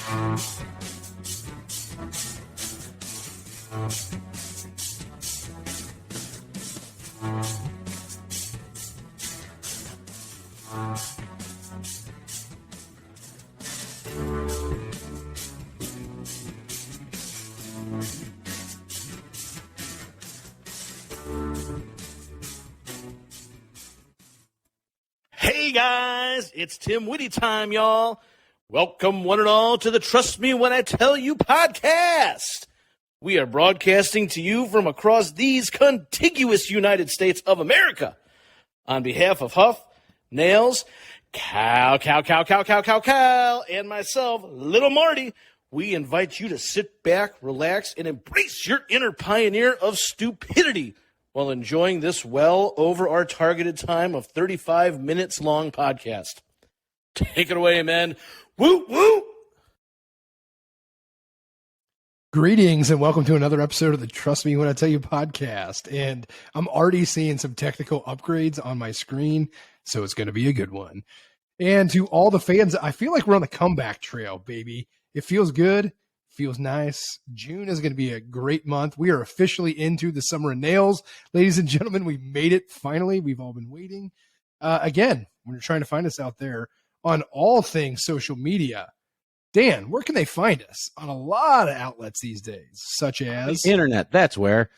Hey guys, it's Tim Whitty time, y'all. Welcome one and all to the Trust Me When I Tell You podcast. We are broadcasting to you from across these contiguous United States of America. On behalf of Huff, Nails, Cal, and myself, Little Marty, we invite you to sit back, relax, and embrace your inner pioneer of stupidity while enjoying this well over our targeted time of 35 minutes long podcast. Take it away, man. Woo, woo! Greetings and welcome to another episode of the Trust Me When I Tell You podcast. And I'm already seeing some technical upgrades on my screen, so it's going to be a good one. And to all the fans, I feel like we're on the comeback trail, baby. It feels good. Feels nice. June is going to be a great month. We are officially into the summer of nails. Ladies and gentlemen, we made it finally. We've all been waiting. Again, when you're trying to find us out there on all things social media, Dan, where can they find us? On a lot of outlets these days, such as the internet. That's where.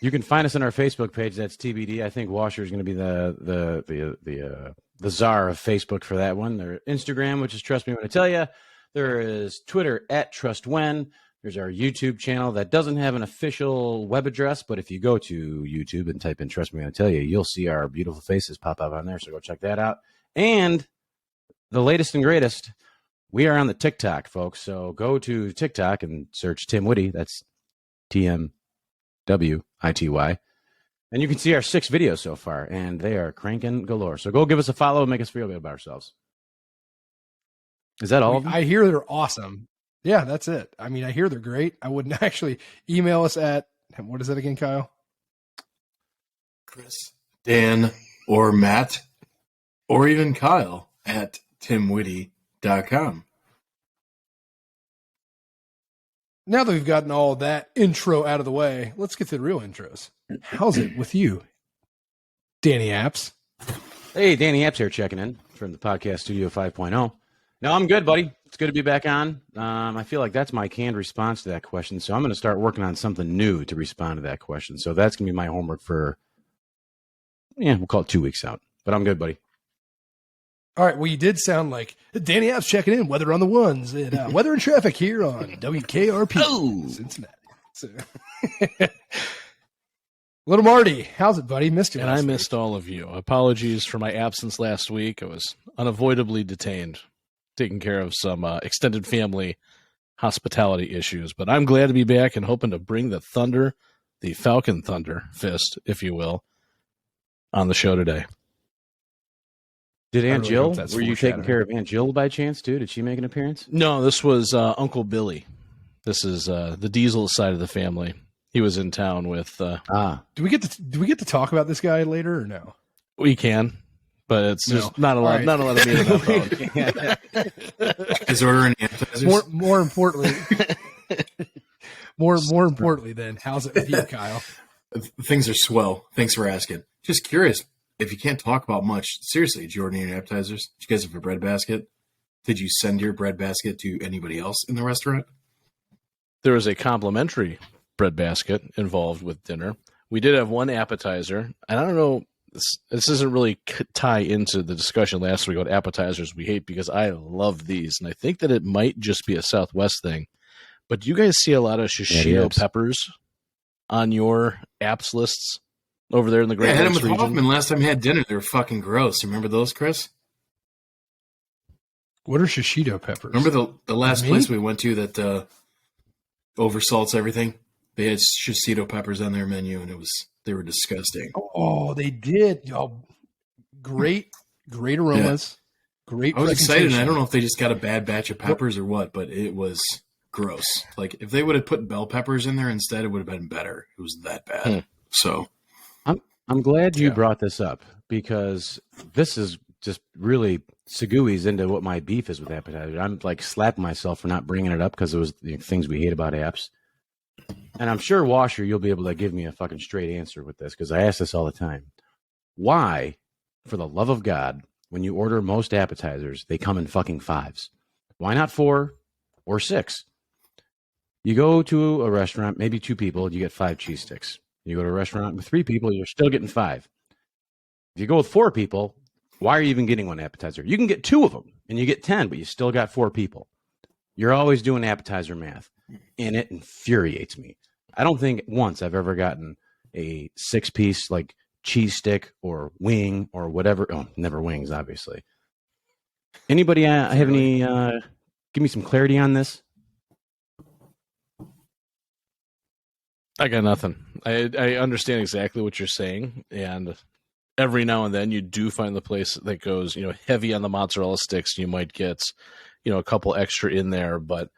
You can find us on our Facebook page. That's TBD. I think Warsher is going to be the czar of Facebook for that one. Their Instagram, which is Trust Me When I Tell You. There is Twitter at TrustWhen. There's our YouTube channel that doesn't have an official web address, but if you go to YouTube and type in Trust Me When I Tell You, you'll see our beautiful faces pop up on there, so go check that out. And the latest and greatest, we are on the TikTok, folks, so go to TikTok and search Tim Whitty. That's TMWITY. And you can see our 6 videos so far, and they are cranking galore. So go give us a follow and make us feel good about ourselves. Is that all of them? I hear they're awesome. Yeah, that's it. I mean, I hear they're great. I wouldn't actually email us at, what is that again, Kyle? Chris, Dan, or Matt, or even Kyle at timwitty.com. Now that we've gotten all that intro out of the way, let's get to the real intros. How's it with you, Danny Apps? Hey, Danny Apps here checking in from the podcast studio 5.0. No, I'm good, buddy. It's good to be back on. I feel like that's my canned response to that question. So I'm going to start working on something new to respond to that question. So that's going to be my homework for, we'll call it 2 weeks out. But I'm good, buddy. All right. Well, you did sound like Danny Apps checking in. Weather on the ones and weather and traffic here on WKRP Cincinnati. So, Little Marty, how's it, buddy? Missed you. And I missed all of you. Apologies for my absence last week. I was unavoidably detained, taking care of some extended family hospitality issues. But I'm glad to be back and hoping to bring the thunder, the Falcon Thunder fist, if you will, on the show today. Did Aunt Jill, were you taking care of Aunt Jill by chance, too? Did she make an appearance? No, this was Uncle Billy. This is the Diesel side of the family. He was in town with... Do we get to talk about this guy later or no? We can. But it's just not a lot. Right. Not a lot of meat on that bone. Is ordering appetizers? More importantly, more importantly, then, how's it with you, Kyle? Things are swell. Thanks for asking. Just curious, if you can't talk about much, seriously, did you order any appetizers? Did you guys have a bread basket? Did you send your bread basket to anybody else in the restaurant? There was a complimentary bread basket involved with dinner. We did have one appetizer, and I don't know. This doesn't really tie into the discussion last week about appetizers we hate, because I love these, and I think that it might just be a Southwest thing. But do you guys see a lot of shishito peppers on your apps lists over there in the Great Lakes region? I had them with Hoffman last time I had dinner. They were fucking gross. Remember those, Chris? What are shishito peppers? Remember the last place we went to that oversalts everything? They had shishito peppers on their menu, and they were disgusting. Oh, they did. Oh, great aromas. Yeah. Great. I was excited, and I don't know if they just got a bad batch of peppers or what, but it was gross. Like, if they would have put bell peppers in there instead, it would have been better. It was that bad. So I'm glad you brought this up, because this is just really segues into what my beef is with appetizers. I'm like slapping myself for not bringing it up because it was the things we hate about apps. And I'm sure, Warsher, you'll be able to give me a fucking straight answer with this because I ask this all the time. Why, for the love of God, when you order most appetizers, they come in fucking 5s? Why not 4 or 6? You go to a restaurant, maybe 2 people, you get 5 cheese sticks. You go to a restaurant with 3 people, you're still getting 5. If you go with 4 people, why are you even getting one appetizer? You can get 2 of them and you get 10, but you still got 4 people. You're always doing appetizer math, and it infuriates me. I don't think once I've ever gotten a 6-piece like cheese stick or wing or whatever. Oh, never wings, obviously. Anybody have any? Give me some clarity on this. I got nothing. I understand exactly what you're saying, and every now and then you do find the place that goes, heavy on the mozzarella sticks. You might get, a couple extra in there, but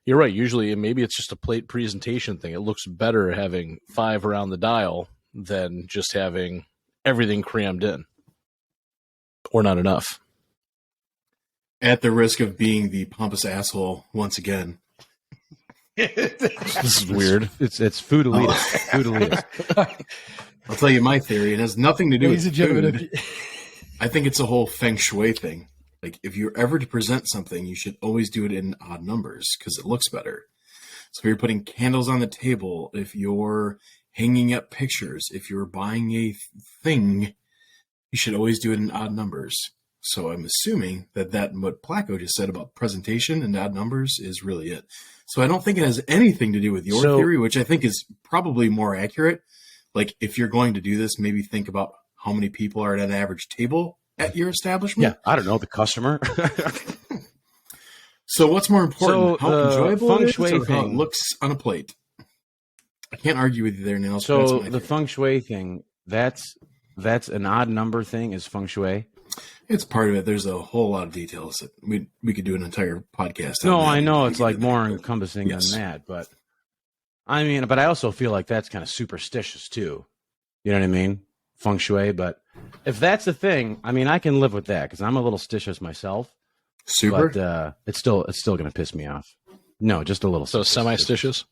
you're right. Usually, maybe it's just a plate presentation thing. It looks better having 5 around the dial than just having everything crammed in, or not enough. At the risk of being the pompous asshole once again. This is weird. It's food elitist. Food elitist. I'll tell you my theory. It has nothing to do Ladies with and gentlemen, food. I think it's a whole feng shui thing. Like, if you're ever to present something, you should always do it in odd numbers because it looks better. So if you're putting candles on the table, if you're hanging up pictures, if you're buying a thing, you should always do it in odd numbers. So I'm assuming that what Placko just said about presentation and odd numbers is really it. So I don't think it has anything to do with your theory, which I think is probably more accurate. Like, if you're going to do this, maybe think about how many people are at an average table at your establishment. Yeah, I don't know, the customer. So what's more important, how enjoyable feng it is shui or how it thing. looks on a plate? I can't argue with you there, Nils. So the feng shui thing, that's an odd number thing is feng shui. It's part of it. There's a whole lot of details that we could do an entire podcast on. No, that. I know it's like more encompassing Yes. than that, but I also feel like that's kind of superstitious too. You know what I mean? Feng shui, but if that's the thing, I can live with that because I'm a little stitious myself. Super. But it's still going to piss me off. No, just a little. So semi-stitious?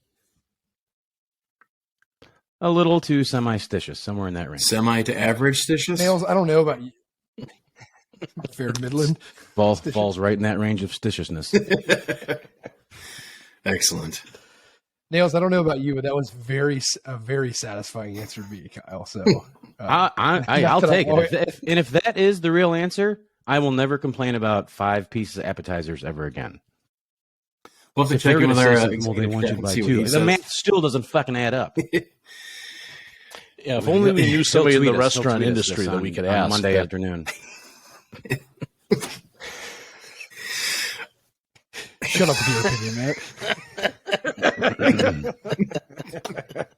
A little too semi-stitious, somewhere in that range. Semi to average stitious. Nails, I don't know about you. Fair to Midland. Falls right in that range of stitiousness. Excellent. Nails, I don't know about you, but that was a very satisfying answer to me, Kyle. So I'll take it. If that is the real answer, I will never complain about 5 pieces of appetizers ever again. We'll have to If check they're in with gonna our say something, well, they want you to and buy see what 2. he The says. math still doesn't fucking add up. Yeah, if only we knew somebody in the He'll tweet us restaurant this industry that we could on ask. Monday afternoon. Shut up with your opinion, Matt.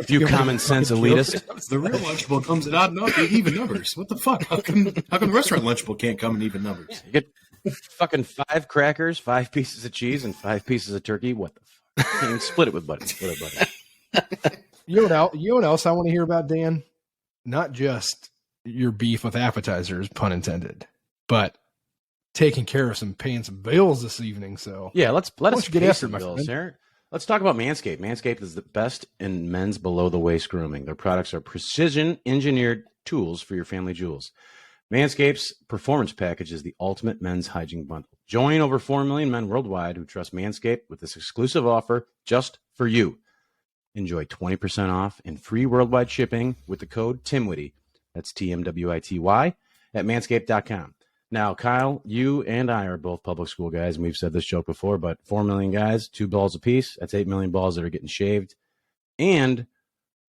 You common sense elitist. The real Lunchable comes in even numbers. What the fuck? How come the restaurant Lunchable can't come in even numbers? You get fucking 5 crackers, 5 pieces of cheese, and 5 pieces of turkey. What the fuck? You can't even split it with buddy. You know what else I want to hear about, Dan? Not just your beef with appetizers, pun intended, but taking care of paying some bills this evening. So Yeah, let us get pay after some it, my bills friend. here. Let's talk about Manscaped. Manscaped is the best in men's below-the-waist grooming. Their products are precision-engineered tools for your family jewels. Manscaped's Performance Package is the ultimate men's hygiene bundle. Join over 4 million men worldwide who trust Manscaped with this exclusive offer just for you. Enjoy 20% off and free worldwide shipping with the code TIMWITTY. That's TMWITY at manscaped.com. Now, Kyle, you and I are both public school guys, and we've said this joke before, but 4 million guys, 2 balls apiece, that's 8 million balls that are getting shaved. And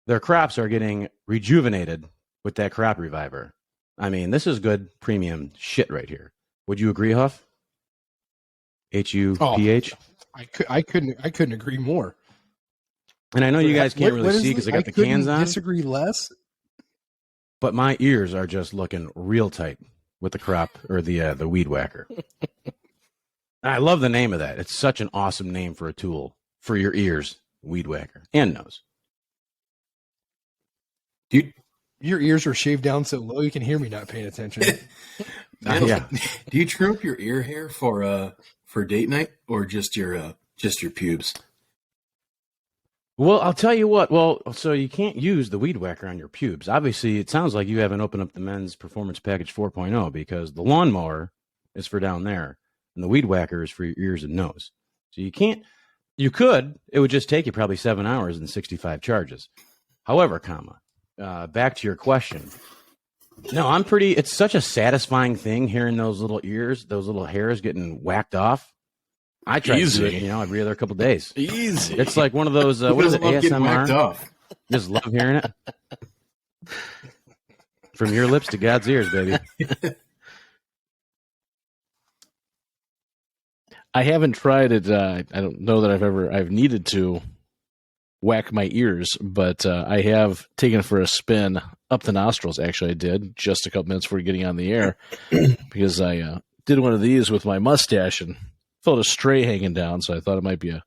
their crops are getting rejuvenated with that crop reviver. This is good premium shit right here. Would you agree, Huff? HUPH? I couldn't agree more. And I know you guys can't What really is see it? because I got the cans on, Disagree less. but my ears are just looking real tight with the crop or the weed whacker. I love the name of that. It's such an awesome name for a tool for your ears, weed whacker and nose. Do Your ears are shaved down so low you can hear me not paying attention. Yeah. Do you trim up your ear hair for date night or just your pubes? Well, I'll tell you what. Well, so you can't use the weed whacker on your pubes. Obviously, it sounds like you haven't opened up the men's performance package 4.0 because the lawnmower is for down there and the weed whacker is for your ears and nose. So you can't. You could. It would just take you probably 7 hours and 65 charges. However, back to your question. No, I'm pretty. It's such a satisfying thing hearing those little ears, those little hairs getting whacked off. I try to do it, every other couple of days. Easy. It's like one of those. What is it? ASMR. Just love hearing it. From your lips to God's ears, baby. I haven't tried it. I don't know that I've needed to whack my ears, but I have taken it for a spin up the nostrils. Actually, I did just a couple minutes before getting on the air because I did one of these with my mustache and felt a stray hanging down. So I thought it might be a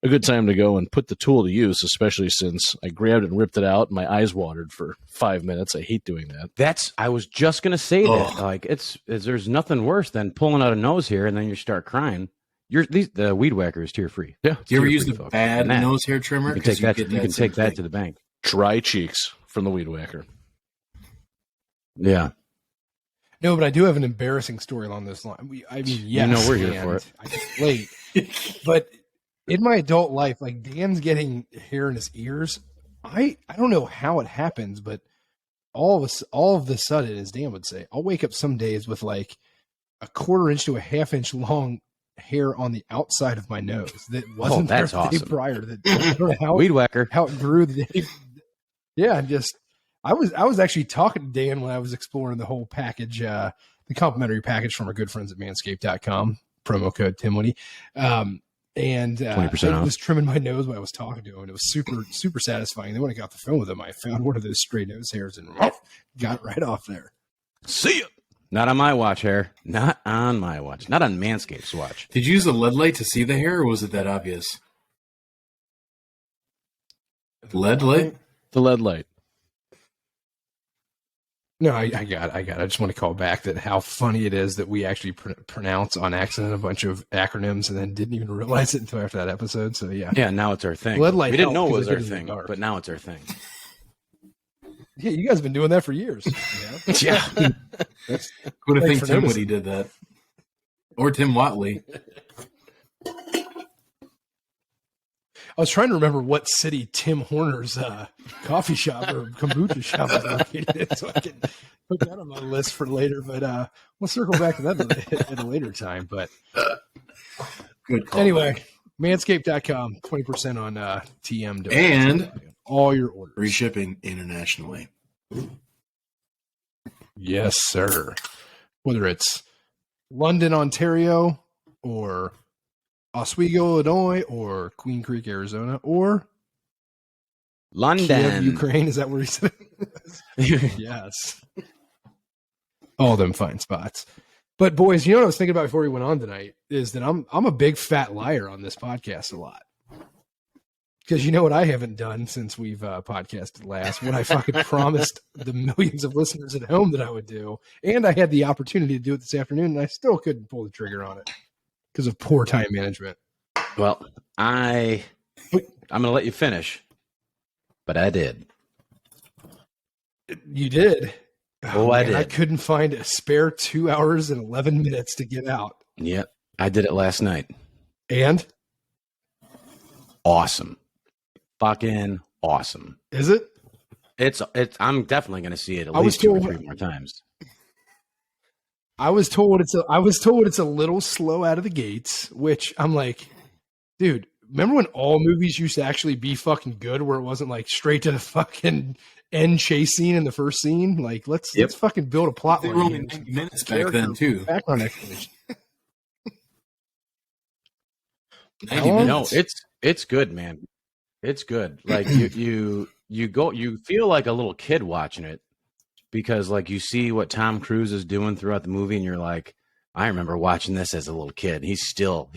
good time to go and put the tool to use, especially since I grabbed it and ripped it out and my eyes watered for 5 minutes. I hate doing that. I was just gonna say that. Like there's nothing worse than pulling out a nose hair and then you start crying. The weed whacker is tear free. Yeah. Do you ever use the bad nose hair trimmer? You can take that to the bank. Dry cheeks from the weed whacker. Yeah. No, but I do have an embarrassing story along this line. I mean, yes, we're here for it. I get late, but in my adult life, like Dan's getting hair in his ears. I don't know how it happens, but all of the sudden, as Dan would say, I'll wake up some days with like a 1/4 inch to a 1/2 inch long hair on the outside of my nose that wasn't there the day prior. That I don't know how weed whacker, how it grew the day. Yeah, just I was actually talking to Dan when I was exploring the whole package, the complimentary package from our good friends at manscaped.com, promo code TimWoody. And 20% I off. was trimming my nose while I was talking to him. It was super, super satisfying. Then when I got the phone with him, I found one of those stray nose hairs and got it right off there. See ya. Not on my watch, hair. Not on my watch. Not on Manscaped's watch. Did you use a LED light to see the hair, or was it that obvious? LED light? The lead light. No, I got it. I just want to call back that how funny it is that we actually pronounce on accident a bunch of acronyms and then didn't even realize it until after that episode. So yeah. Yeah, now it's our thing. Lead light we didn't know it helped was because our it thing, dark. but now it's our thing. Yeah, you guys have been doing that for years. Yeah. Who would have Thanks think for Tim noticing. Woody did that? Or Tim Watley. I was trying to remember what city Tim Horner's coffee shop or kombucha shop is located in, so I can put that on my list for later. But we'll circle back to that at a later time. But Good call. anyway, manscaped.com, 20% on TM. And all your orders. free shipping internationally. Yes, sir. Whether it's London, Ontario, or Oswego, Illinois, or Queen Creek, Arizona, or London. Kiev, Ukraine. Is that where he said it? Yes. All them fine spots. But boys, you know what I was thinking about before we went on tonight is that I'm a big fat liar on this podcast a lot. Because you know what I haven't done since we've podcasted last, what I fucking promised the millions of listeners at home that I would do. And I had the opportunity to do it this afternoon, and I still couldn't pull the trigger on it because of poor time management. Well, I'm going to let you finish, but I did. You did. Oh, I did. I couldn't find a spare 2 hours and 11 minutes to get out. Yep, I did it last night. And? Awesome. Fucking awesome. Is it? It's. I'm definitely going to see it at least 2 or 3 more times. I was told it's a little slow out of the gates, which I'm like, dude, remember when all movies used to actually be fucking good where it wasn't like straight to the fucking end chase scene in the first scene? Like, let's fucking build a plot They line. were only 90 minutes back then, too. Background explanation. 90 No, minutes. No, it's good, man. It's good. Like you feel like a little kid watching it because like you see what Tom Cruise is doing throughout the movie and you're like, I remember watching this as a little kid. He's still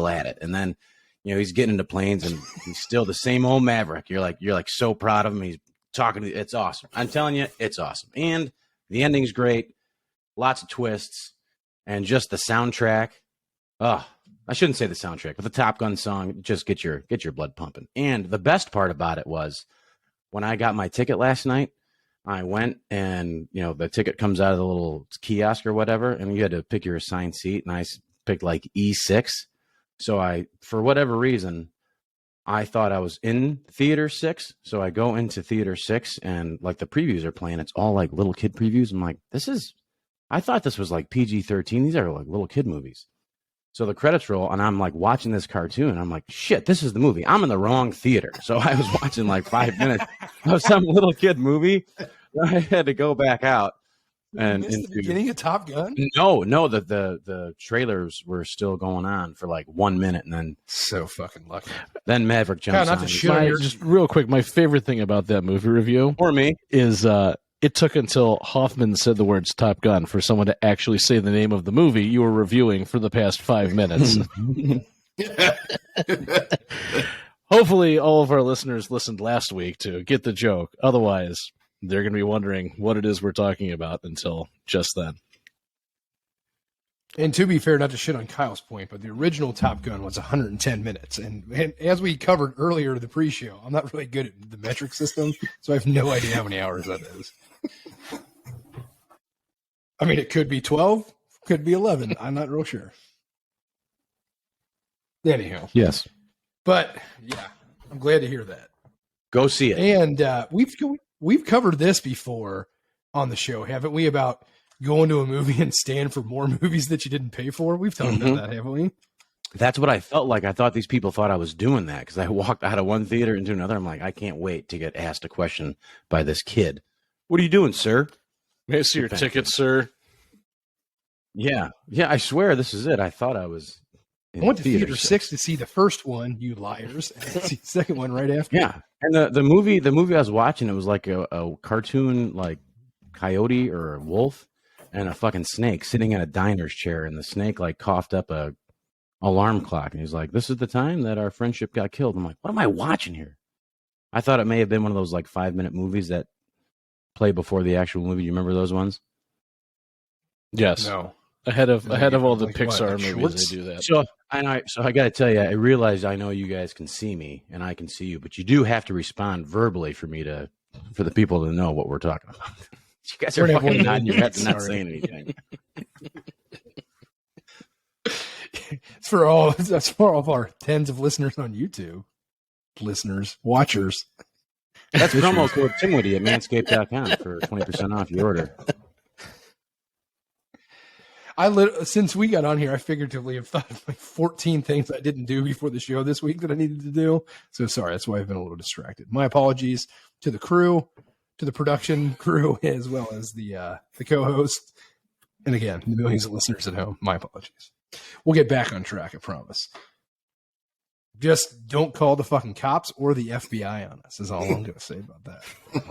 at it. And then, he's getting into planes and he's still the same old maverick. You're like so proud of him. He's talking to you. It's awesome. I'm telling you, it's awesome. And the ending's great. Lots of twists. And just the soundtrack. Oh, I shouldn't say the soundtrack, but the Top Gun song, just get your blood pumping. And the best part about it was when I got my ticket last night, I went and, the ticket comes out of the little kiosk or whatever, and you had to pick your assigned seat, and I picked like E6. So for whatever reason, I thought I was in theater 6. So I go into theater 6 and like the previews are playing. It's all like little kid previews. I'm like, I thought this was like PG-13. These are like little kid movies. So the credits roll and I'm like watching this cartoon. I'm like, shit, this is the movie. I'm in the wrong theater. So I was watching like 5 minutes of some little kid movie. I had to go back out. And the beginning of Top Gun? No, the trailers were still going on for like 1 minute, and then so fucking lucky. Then Maverick jumps on. Just real quick, my favorite thing about that movie review for me is it took until Hoffman said the words Top Gun for someone to actually say the name of the movie you were reviewing for the past 5 minutes. Hopefully, all of our listeners listened last week to get the joke. Otherwise, they're going to be wondering what it is we're talking about until just then. And to be fair, not to shit on Kyle's point, but the original Top Gun was 110 minutes. And as we covered earlier in the pre-show, I'm not really good at the metric system, so I have no idea how many hours that is. I mean, it could be 12, could be 11. I'm not real sure. Anyhow. Yes. But, yeah, I'm glad to hear that. Go see it. And we've covered this before on the show, haven't we, about going to a movie and staying for more movies that you didn't pay for? We've talked about that, haven't we? That's what I felt like. I thought these people thought I was doing that because I walked out of one theater into another. I'm like, I can't wait to get asked a question by this kid. What are you doing, sir? May I see your ticket, sir? Yeah. Yeah, I swear this is it. I thought I was I went to theater 6 to see the first one, you liars, and see the second one right after. Yeah. And the movie I was watching, it was like a cartoon, like coyote or a wolf and a fucking snake sitting in a diner's chair, and the snake like coughed up a alarm clock, and he's like, "This is the time that our friendship got killed." I'm like, "What am I watching here?" I thought it may have been one of those like 5-minute movies that play before the actual movie. You remember those ones? Yes. No. Ahead of all the like Pixar what, movies, shorts? they do that. So I got to tell you, I realized I know you guys can see me and I can see you, but you do have to respond verbally for the people to know what we're talking about. You guys are fucking nodding your heads and not saying anything. That's for all of our tens of listeners on YouTube. Listeners, watchers. That's promo code Timwoody at manscaped.com for 20% off your order. Since we got on here, I figuratively have thought of like 14 things I didn't do before the show this week that I needed to do. So sorry, that's why I've been a little distracted. My apologies to the crew, to the production crew, as well as the co-host. And again, the millions of listeners at home, my apologies. We'll get back on track, I promise. Just don't call the fucking cops or the FBI on us, is all I'm going to say about that.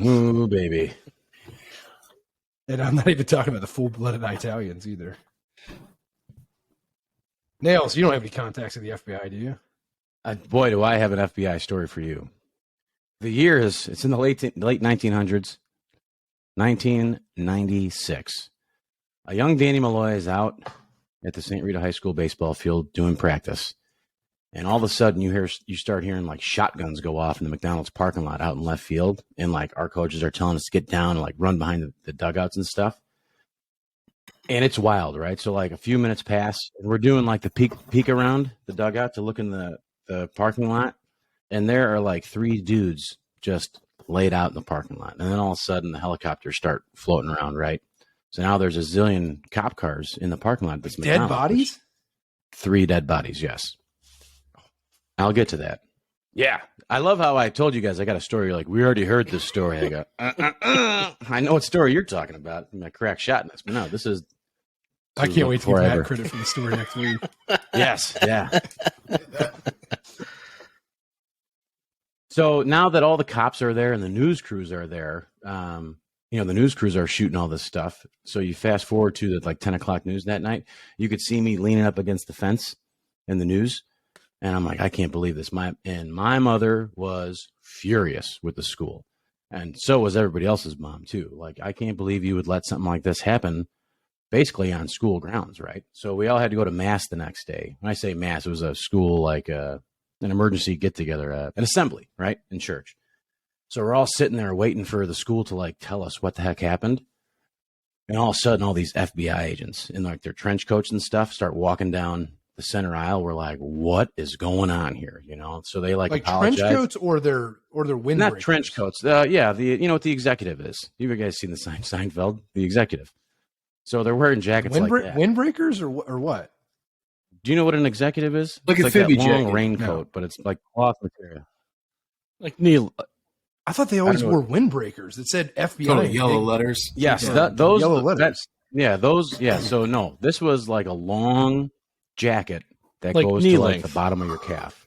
Ooh, baby. And I'm not even talking about the full-blooded Italians either. Nails, you don't have any contacts with the FBI, do you? Boy, do I have an FBI story for you. The year it's in the late 1900s, 1996. A young Danny Malloy is out at the St. Rita High School baseball field doing practice. And all of a sudden you start hearing like shotguns go off in the McDonald's parking lot out in left field. And like our coaches are telling us to get down and like run behind the dugouts and stuff. And it's wild, right? So like a few minutes pass and we're doing like the peek around the dugout to look in the parking lot. And there are like 3 dudes just laid out in the parking lot. And then all of a sudden the helicopters start floating around, right? So now there's a zillion cop cars in the parking lot. That's dead bodies? 3 dead bodies, yes. I'll get to that. Yeah. I love how I told you guys I got a story. You're like, we already heard this story. I go, I know what story you're talking about. My crack shotness. But no, this is. I can't wait to give Matt credit for the story next week. Yes. Yeah. So now that all the cops are there and the news crews are there, the news crews are shooting all this stuff. So you fast forward to the like 10 o'clock news that night. You could see me leaning up against the fence in the news. And I'm like, I can't believe this. My mother was furious with the school. And so was everybody else's mom too. Like, I can't believe you would let something like this happen basically on school grounds, right? So we all had to go to mass the next day. When I say mass, it was a school, like an emergency get-together, an assembly, right, in church. So we're all sitting there waiting for the school to, like, tell us what the heck happened. And all of a sudden, all these FBI agents in, like, their trench coats and stuff start walking down the center aisle. We're like, what is going on here? You know? So they, like apologize. Trench coats or their windbreakers? Not trench coats. Yeah, you know what the executive is. You guys seen the Seinfeld? The executive. So they're wearing jackets like that. Windbreakers or what? Do you know what an executive is? Like it's a Phoebe that long jacket. raincoat, but it's like cloth material. Like Neil. I thought they always wore windbreakers. It said FBI. Oh, yellow letters. Yes, Yeah. those Yellow letters. those. Yeah, so no, this was like a long jacket that Like goes knee to like length. the bottom of your calf.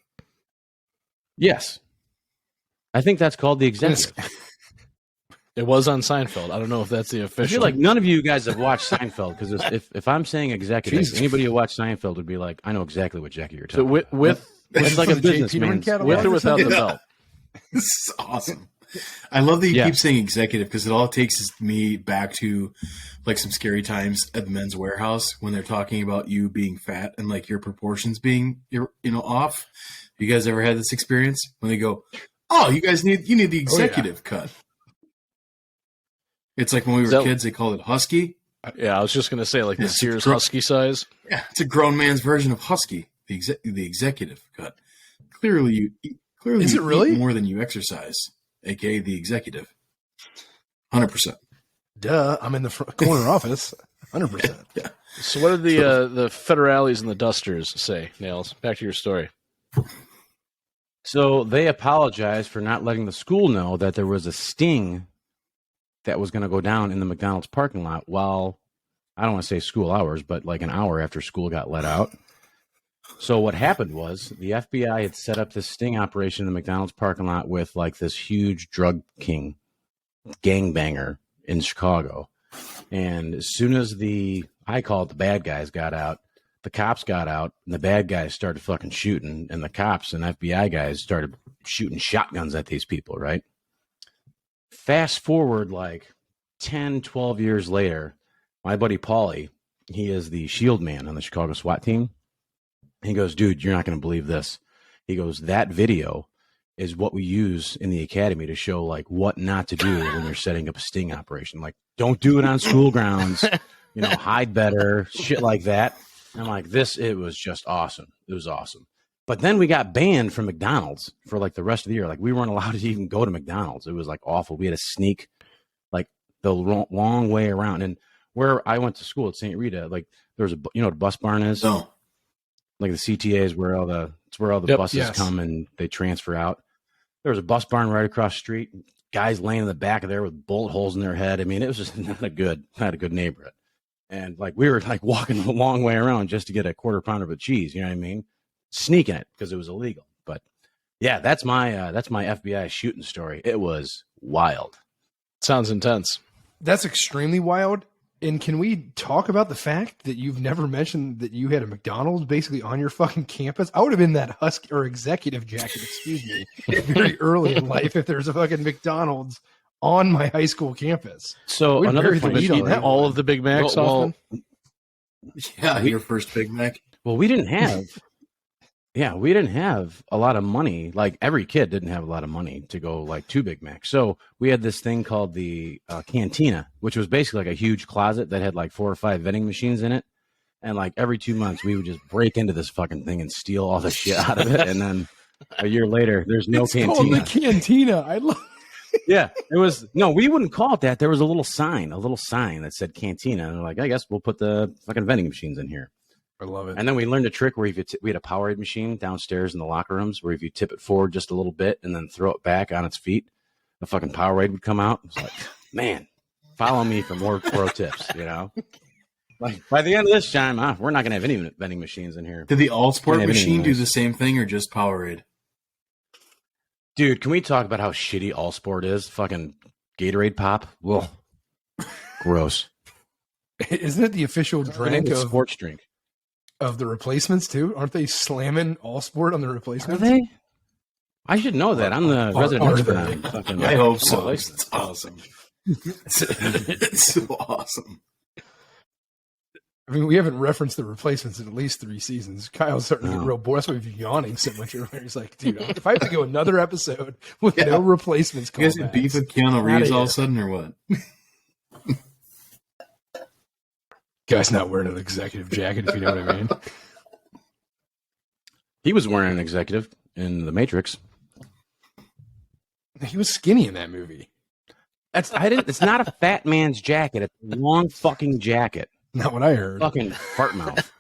Yes, I think that's called the executive. It was on Seinfeld. I don't know if that's the I official. feel like none of you guys have watched Seinfeld because if I'm saying executive, Jesus. anybody who watched Seinfeld would be like, I know exactly what jacket you're so talking about. with It's like For a the J. businessman. Peterman catalog with or without the Yeah. belt. This is awesome. I love that you Yeah. keep saying executive because it all takes is me back to like some scary times at the Men's Warehouse when they're talking about you being fat and like your proportions being off. You guys ever had this experience when they go, "Oh, you need the executive cut"? It's like when we were kids, they called it husky. Yeah, I was just gonna say like the Yeah, Sears gro- Husky size. Yeah, it's a grown man's version of husky. The executive cut. Clearly, Is you it really? eat more than you exercise, aka the executive. 100%. Duh, I'm in the corner office. 100%. Yeah. So what did the federales and the dusters say, Nails? Back to your story. So they apologized for not letting the school know that there was a sting that was going to go down in the McDonald's parking lot while, I don't want to say school hours, but like an hour after school got let out. So what happened was the FBI had set up this sting operation in the McDonald's parking lot with like this huge drug king gangbanger in Chicago. And as soon as I call it the bad guys got out, the cops got out and the bad guys started fucking shooting, and the cops and FBI guys started shooting shotguns at these people, right? Fast forward like 10, 12 years later, my buddy Paulie, he is the shield man on the Chicago SWAT team. He goes, dude, you're not going to believe this. He goes, that video is what we use in the academy to show like what not to do when you're setting up a sting operation. Like, don't do it on school grounds, hide better, shit like that. And I'm like, it was just awesome. It was awesome. But then we got banned from McDonald's for like the rest of the year. Like, we weren't allowed to even go to McDonald's. It was like awful. We had to sneak like the long way around. And where I went to school at St. Rita, like there was what a bus barn is? No. Like the CTA is where all the buses come and they transfer out. There was a bus barn right across the street. Guys laying in the back of there with bullet holes in their head. I mean, it was just not a good neighborhood. And like we were like walking a long way around just to get a quarter pounder of cheese. You know what I mean? Sneaking it because it was illegal. But yeah, that's my FBI shooting story. It was wild. Sounds intense. That's extremely wild. And can we talk about the fact that you've never mentioned that you had a McDonald's basically on your fucking campus? I would have been that husky or executive jacket, excuse me, very early in life if there's a fucking McDonald's on my high school campus. So another buried the funny lead on story. that All of the Big Macs often. Yeah, your first Big Mac. Well, we didn't have a lot of money. Like every kid didn't have a lot of money to go like to Big Mac. So we had this thing called the cantina, which was basically like a huge closet that had like 4 or 5 vending machines in it. And like every 2 months we would just break into this fucking thing and steal all the shit out of it. And then a year later, there's no It's cantina. called the cantina. I love. Yeah, it was. No, we wouldn't call it that. There was a little sign that said cantina. And they're like, I guess we'll put the fucking vending machines in here. I love it. And then we learned a trick where if we had a Powerade machine downstairs in the locker rooms where if you tip it forward just a little bit and then throw it back on its feet, the fucking Powerade would come out. It was like, man, follow me for more pro tips, Like by the end of this time, we're not going to have any vending machines in here. Did the All-Sport Can't have any machine do noise. the same thing or just Powerade? Dude, can we talk about how shitty All Sport is? Fucking Gatorade pop. Whoa. Gross. Isn't it the official drink It's of sports drink. the replacements too? Aren't they slamming all sport on the Are replacements? they? I should know that. I'm the resident are expert they? on fucking I hope so. replacements. It's awesome. I hope so. It's awesome. It's so awesome. I mean, we haven't referenced the replacements in at least 3 seasons. Kyle's starting to get real bored. That's why he's yawning so much earlier. He's like, dude, if I have to go another episode with no replacements, You guys have beef with Keanu Reeves all of a sudden, or what? Guy's not wearing an executive jacket, if you know what I mean. He was wearing an executive in The Matrix. He was skinny in that movie. It's not a fat man's jacket. It's a long fucking jacket. Not what I heard. Fucking fart mouth.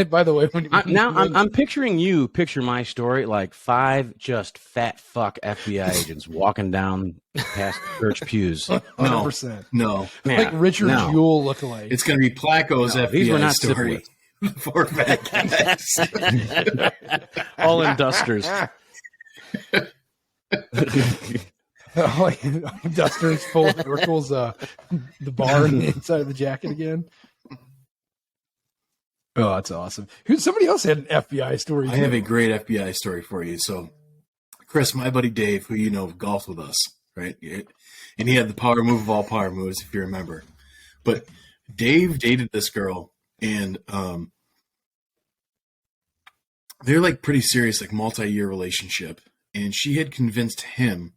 by the way, I'm picturing you picture my story like 5 just fat fuck FBI agents walking down past church pews. 100%. No. Like Richard Jewell lookalike. It's going to be Placko's FBI these were not story. 4 fat guys. All in dusters. Dusters full of Urkel's the bar inside of the jacket again. Oh, that's awesome. Somebody else had an FBI story too. I have a great FBI story for you. So, Chris, my buddy Dave, who you know golfed with us, right? And he had the power move of all power moves, if you remember. But Dave dated this girl, and they're like pretty serious, like multi-year relationship. And she had convinced him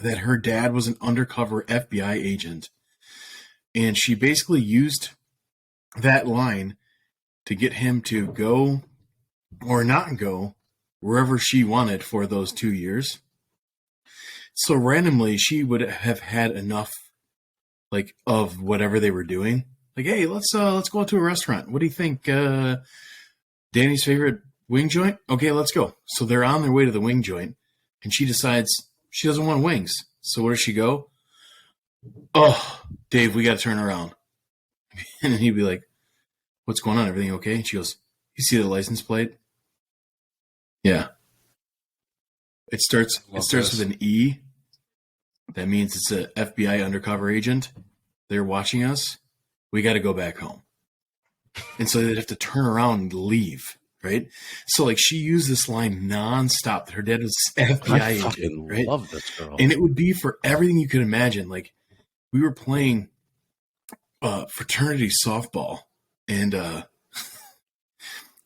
that her dad was an undercover FBI agent. And she basically used that line to get him to go or not go wherever she wanted for those 2 years. So randomly, she would have had enough, like, of whatever they were doing. Like, hey, let's go out to a restaurant. What do you think? Danny's favorite wing joint? Okay, let's go. So they're on their way to the wing joint, and she decides she doesn't want wings. So where does she go? Oh, Dave, we got to turn around. And he'd be like, what's going on? Everything okay? And she goes, you see the license plate? Yeah. It starts with an E. That means it's an FBI undercover agent. They're watching us. We got to go back home. And so they'd have to turn around and leave, right? So like she used this line nonstop that her dad was FBI agent, right? Love this girl. And it would be for everything you could imagine. Like we were playing fraternity softball, and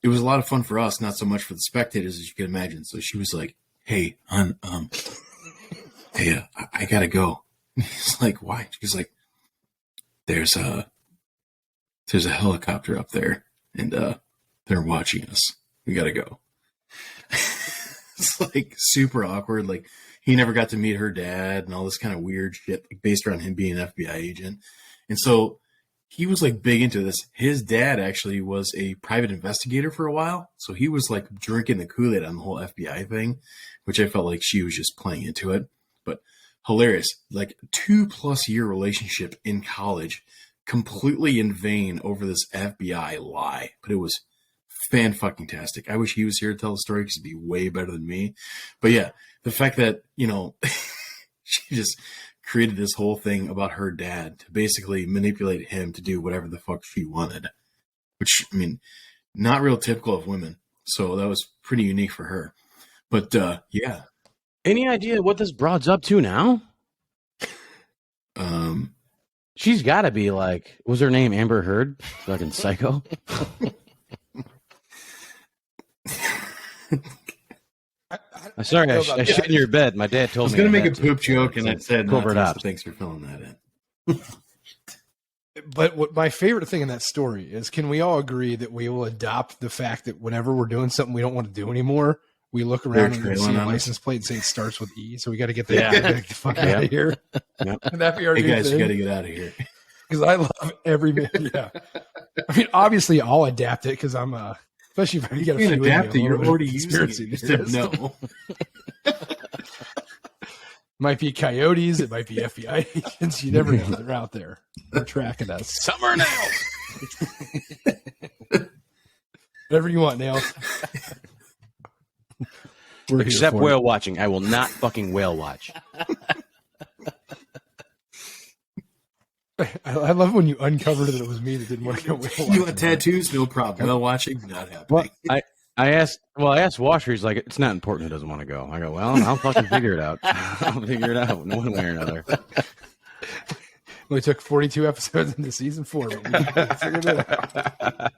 it was a lot of fun for us, not so much for the spectators as you could imagine. So she was like, "Hey, hon, hey, I gotta go." And he's like, "Why?" She's like, "There's a helicopter up there, and they're watching us. We gotta go." It's like super awkward. Like he never got to meet her dad and all this kind of weird shit based around him being an FBI agent. And so he was like big into this. His dad actually was a private investigator for a while. So he was like drinking the Kool-Aid on the whole FBI thing, which I felt like she was just playing into it. But hilarious, like 2+ year relationship in college, completely in vain over this FBI lie. But it was fan-fucking-tastic. I wish he was here to tell the story because he'd be way better than me. But yeah, the fact that, you know, she just created this whole thing about her dad to basically manipulate him to do whatever the fuck she wanted. Which, I mean, not real typical of women. So that was pretty unique for her. But, yeah. Any idea what this broad's up to now? She's got to be like, was her name Amber Heard? Fucking psycho. Sorry, I shit in your bed. My dad told me. I was going to make a poop joke, and I said, no, thanks for filling that in. But what my favorite thing in that story is, can we all agree that we will adopt the fact that whenever we're doing something we don't want to do anymore, we look around and we see a license plate and say it starts with E, so we got to get the fuck out of here. Yep. And that be our hey new guys, thing? you got to get out of here. Because I love every yeah. I mean, obviously, I'll adapt it because I'm especially if you got a You few can adapt it. You're already using it. conspiracy You just didn't theorist. know. Might be coyotes. It might be FBI agents. You never know. They're out there. They're tracking us. Summer nails. Whatever you want, Nails. Except whale watching. I will not fucking whale watch. I love when you uncovered that it was me that didn't want to go whale watching. You want tattoos? No problem. Whale watching? Not happening. Well, I asked Warsher. He's like, it's not important. Who doesn't want to go? I go, well, I'll fucking figure it out. I'll figure it out one way or another. We took 42 episodes into season 4, but we figured it out.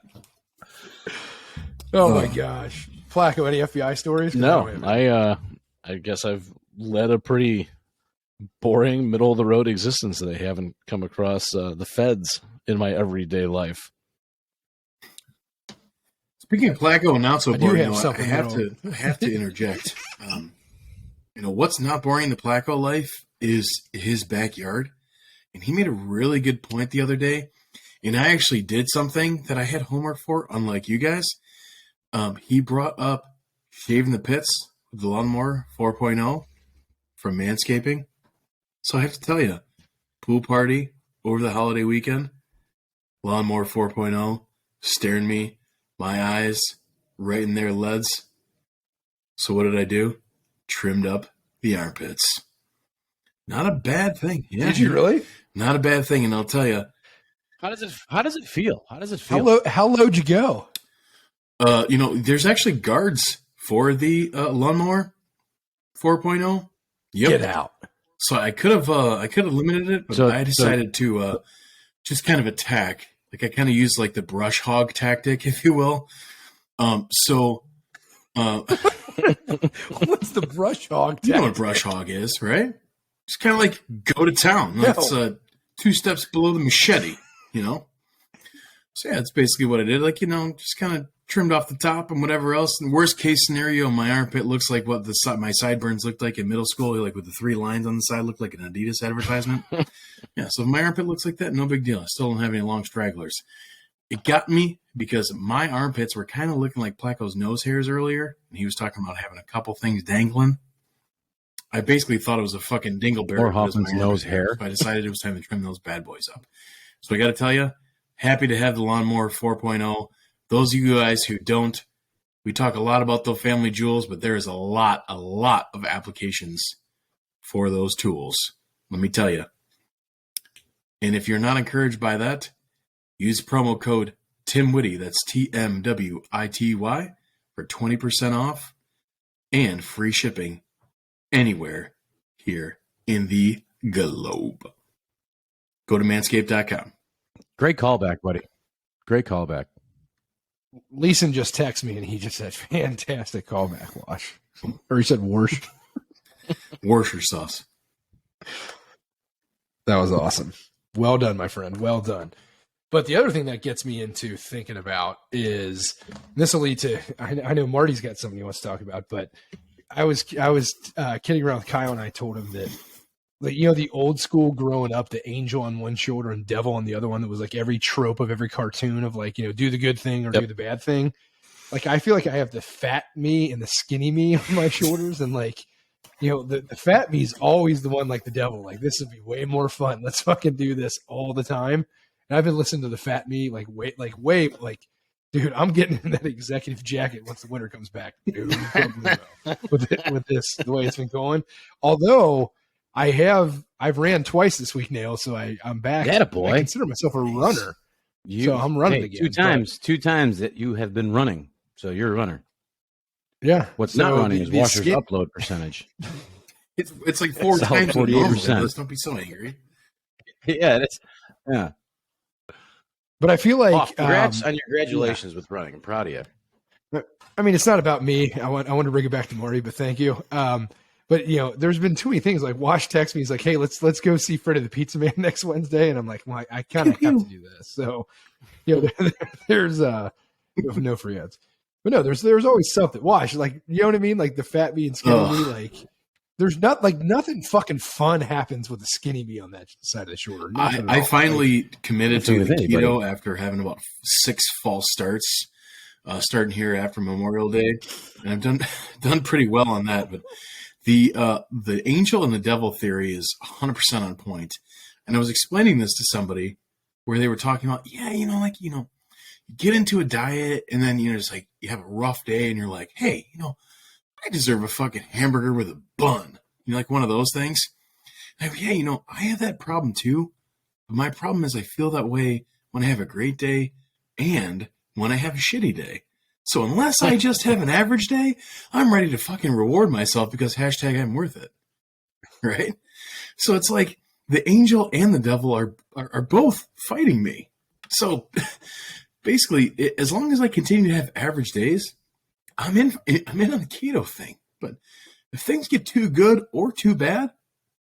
Oh my gosh, Placko, any FBI stories? No, I guess I've led a pretty boring, middle of the road existence that I haven't come across the feds in my everyday life. Speaking of Placko and not so I do boring, have though, I something have to interject. What's not boring in the Placko life is his backyard. And he made a really good point the other day. And I actually did something that I had homework for, unlike you guys. He brought up shaving the pits with the lawnmower 4.0 from Manscaping. So I have to tell you, pool party over the holiday weekend, lawnmower 4.0, staring me, my eyes right in their leads. So what did I do? Trimmed up the armpits. Not a bad thing. Yeah, did you really? Not a bad thing, and I'll tell you. How does it feel? How low'd you go? There's actually guards for the lawnmower 4.0. Yep. Get out. So I could have limited it, but I decided to just kind of attack. Like I kind of used like the brush hog tactic, if you will. What's the brush hog tactic? You know what brush hog is, right? Just kind of like go to town. That's 2 steps below the machete, So yeah, that's basically what I did. Like, just kind of trimmed off the top and whatever else. In the worst case scenario, my armpit looks like what my sideburns looked like in middle school, like with the 3 lines on the side, looked like an Adidas advertisement. Yeah, so if my armpit looks like that, no big deal. I still don't have any long stragglers. It got me because my armpits were kind of looking like Placko's nose hairs earlier, and he was talking about having a couple things dangling. I basically thought it was a fucking dingleberry. Or Hoffman's nose hair. So I decided it was time to trim those bad boys up. So I got to tell you, happy to have the lawnmower 4.0. Those of you guys who don't, we talk a lot about the family jewels, but there is a lot of applications for those tools. Let me tell you. And if you're not encouraged by that, use promo code TimWitty, that's TMWITY, for 20% off and free shipping anywhere here in the globe. Go to manscaped.com. Great callback, buddy. Great callback. Leeson just texted me and he just said, fantastic callback, Wash. Or he said Warsher. Worsher sauce. That was awesome. Well done, my friend. Well done. But the other thing that gets me into thinking about is, this will lead to, I know Marty's got something he wants to talk about, but I was kidding around with Kyle and I told him that, like, the old school growing up, the angel on one shoulder and devil on the other one, that was like every trope of every cartoon of like, do the good thing or do the bad thing. Like, I feel like I have the fat me and the skinny me on my shoulders, and like, the fat me is always the one like the devil. Like, this would be way more fun. Let's fucking do this all the time. And I've been listening to the fat me dude, I'm getting in that executive jacket once the winter comes back. Dude, with this, the way it's been going. Although I've ran twice this week now, so I'm back. Attaboy. I consider myself a runner. So I'm running again. Two times that you have been running. So you're a runner. Yeah. What's not running is Washer's upload percentage. It's like 4 times 48%. Don't be so angry. Yeah, it is. Yeah. But I feel like congrats on your graduations with running. I'm proud of you. I mean, it's not about me. I want to bring it back to Marty, but thank you. But there's been too many things. Like Wash texts me, he's like, "Hey, let's go see Freddy the Pizza Man next Wednesday," and I'm like, "Well, I kind of have to do this." So, there's no free ads, but no, there's always something. Wash, like, you know what I mean? Like the fat me and skinny me, like. There's nothing fucking fun happens with the skinny me on that side of the shoulder. I finally committed to the keto after having about 6 false starts, starting here after Memorial Day, and I've done pretty well on that. But the angel and the devil theory is 100% on point. And I was explaining this to somebody where they were talking about, you get into a diet and then just like you have a rough day and you're like, hey, I deserve a fucking hamburger with a bun. Like one of those things. And I have that problem too. But my problem is I feel that way when I have a great day and when I have a shitty day. So unless I just have an average day, I'm ready to fucking reward myself because hashtag I'm worth it. Right? So it's like the angel and the devil are both fighting me. So basically, as long as I continue to have average days, I'm in on the keto thing. But if things get too good or too bad,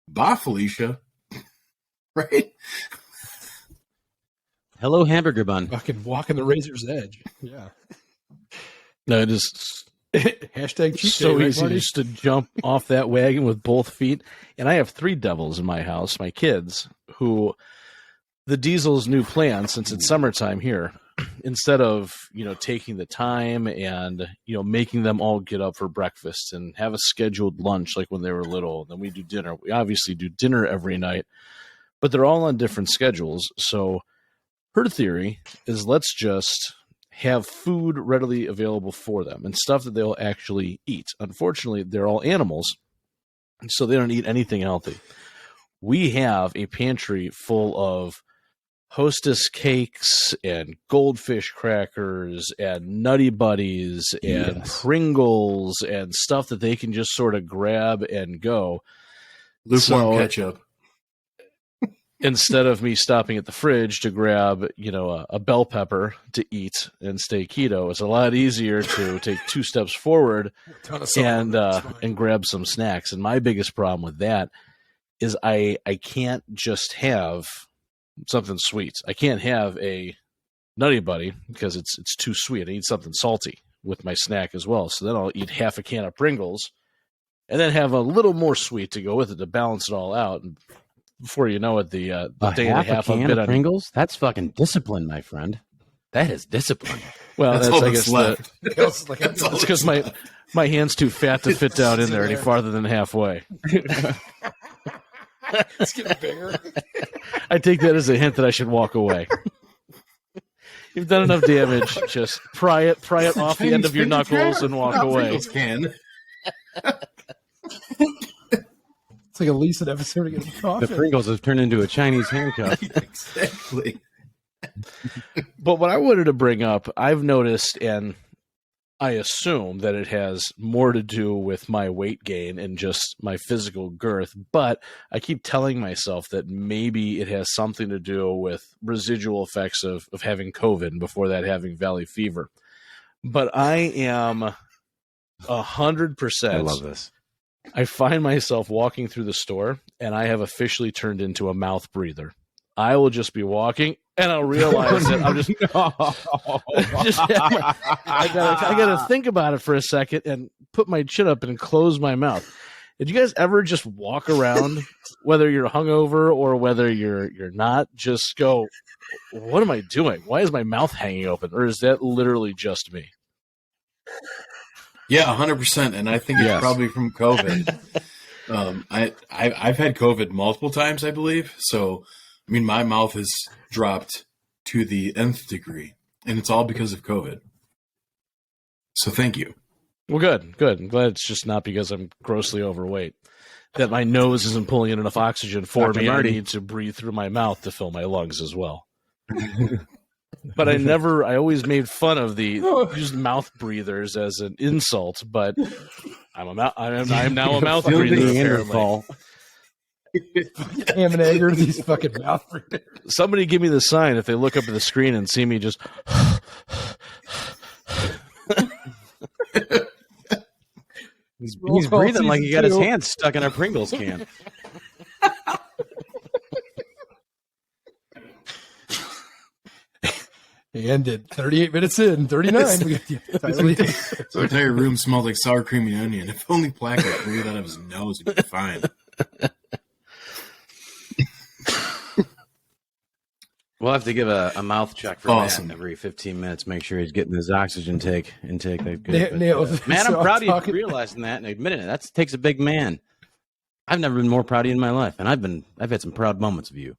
bye, Felicia. Right? Hello, hamburger bun. Fucking walking the razor's edge. Yeah. No, it is Hashtag cheat so day, right, easy Marty? just to jump off that wagon with both feet. And I have 3 devils in my house, my kids, who the Diesel's new plan, since it's summertime here, instead of, taking the time and, making them all get up for breakfast and have a scheduled lunch like when they were little, then we do dinner. We obviously do dinner every night, but they're all on different schedules. So her theory is let's just have food readily available for them and stuff that they'll actually eat. Unfortunately, they're all animals, so they don't eat anything healthy. We have a pantry full of Hostess cakes and goldfish crackers and Nutty Buddies and Pringles and stuff that they can just sort of grab and go. Lukewarm ketchup. Instead of me stopping at the fridge to grab, a bell pepper to eat and stay keto, it's a lot easier to take 2 steps forward and grab some snacks. And my biggest problem with that is I can't just have something sweet. I can't have a Nutty Buddy because it's too sweet. I need something salty with my snack as well. So then I'll eat half a can of Pringles and then have a little more sweet to go with it to balance it all out. And before you know it, the day and a half I've been on Pringles. That's fucking discipline, my friend. That is discipline. Well, that's all I that's guess left. It's because my hand's too fat to fit down in there any farther than halfway. It's getting bigger. I take that as a hint that I should walk away. You've done enough damage. Just pry it off the end of your knuckles and walk away. Can. It's like a Lisa episode of Getting The Coffee. Pringles have turned into a Chinese handcuff. Exactly. But what I wanted to bring up, I've noticed, and I assume that it has more to do with my weight gain and just my physical girth, but I keep telling myself that maybe it has something to do with residual effects of having COVID and before that having valley fever. But I am 100%. I love this. I find myself walking through the store and I have officially turned into a mouth breather. I will just be walking and I'll realize that I'm just, I gotta think about it for a second and put my chin up and close my mouth. Did you guys ever just walk around, whether you're hungover or whether you're not, just go, what am I doing? Why is my mouth hanging open? Or is that literally just me? Yeah, 100%, and I think it's probably from COVID. I've had COVID multiple times, I believe. So, I mean, my mouth has dropped to the nth degree, and it's all because of COVID. So, thank you. Well, good. I'm glad it's just not because I'm grossly overweight. That my nose isn't pulling in enough oxygen for Dr. me. Marty. I need to breathe through my mouth to fill my lungs as well. But I always made fun of the used mouth breathers as an insult, but I'm now a mouth breather, apparently. Ham and egg or these fucking mouth breathers. Somebody give me the sign if they look up at the screen and see me just He's breathing like he got his hand stuck in a Pringles can. And at 38 minutes in, 39. We got The entire room smelled like sour cream and onion. If only Placko could breathe out of his nose, he'd be fine. We'll have to give a mouth check for Awesome. Matt every 15 minutes. Make sure he's getting his oxygen intake. Nailed. Man, I'm So proud of you talking- for realizing that and admitting it. That takes a big man. I've never been more proud of you in my life, and I've had some proud moments of you.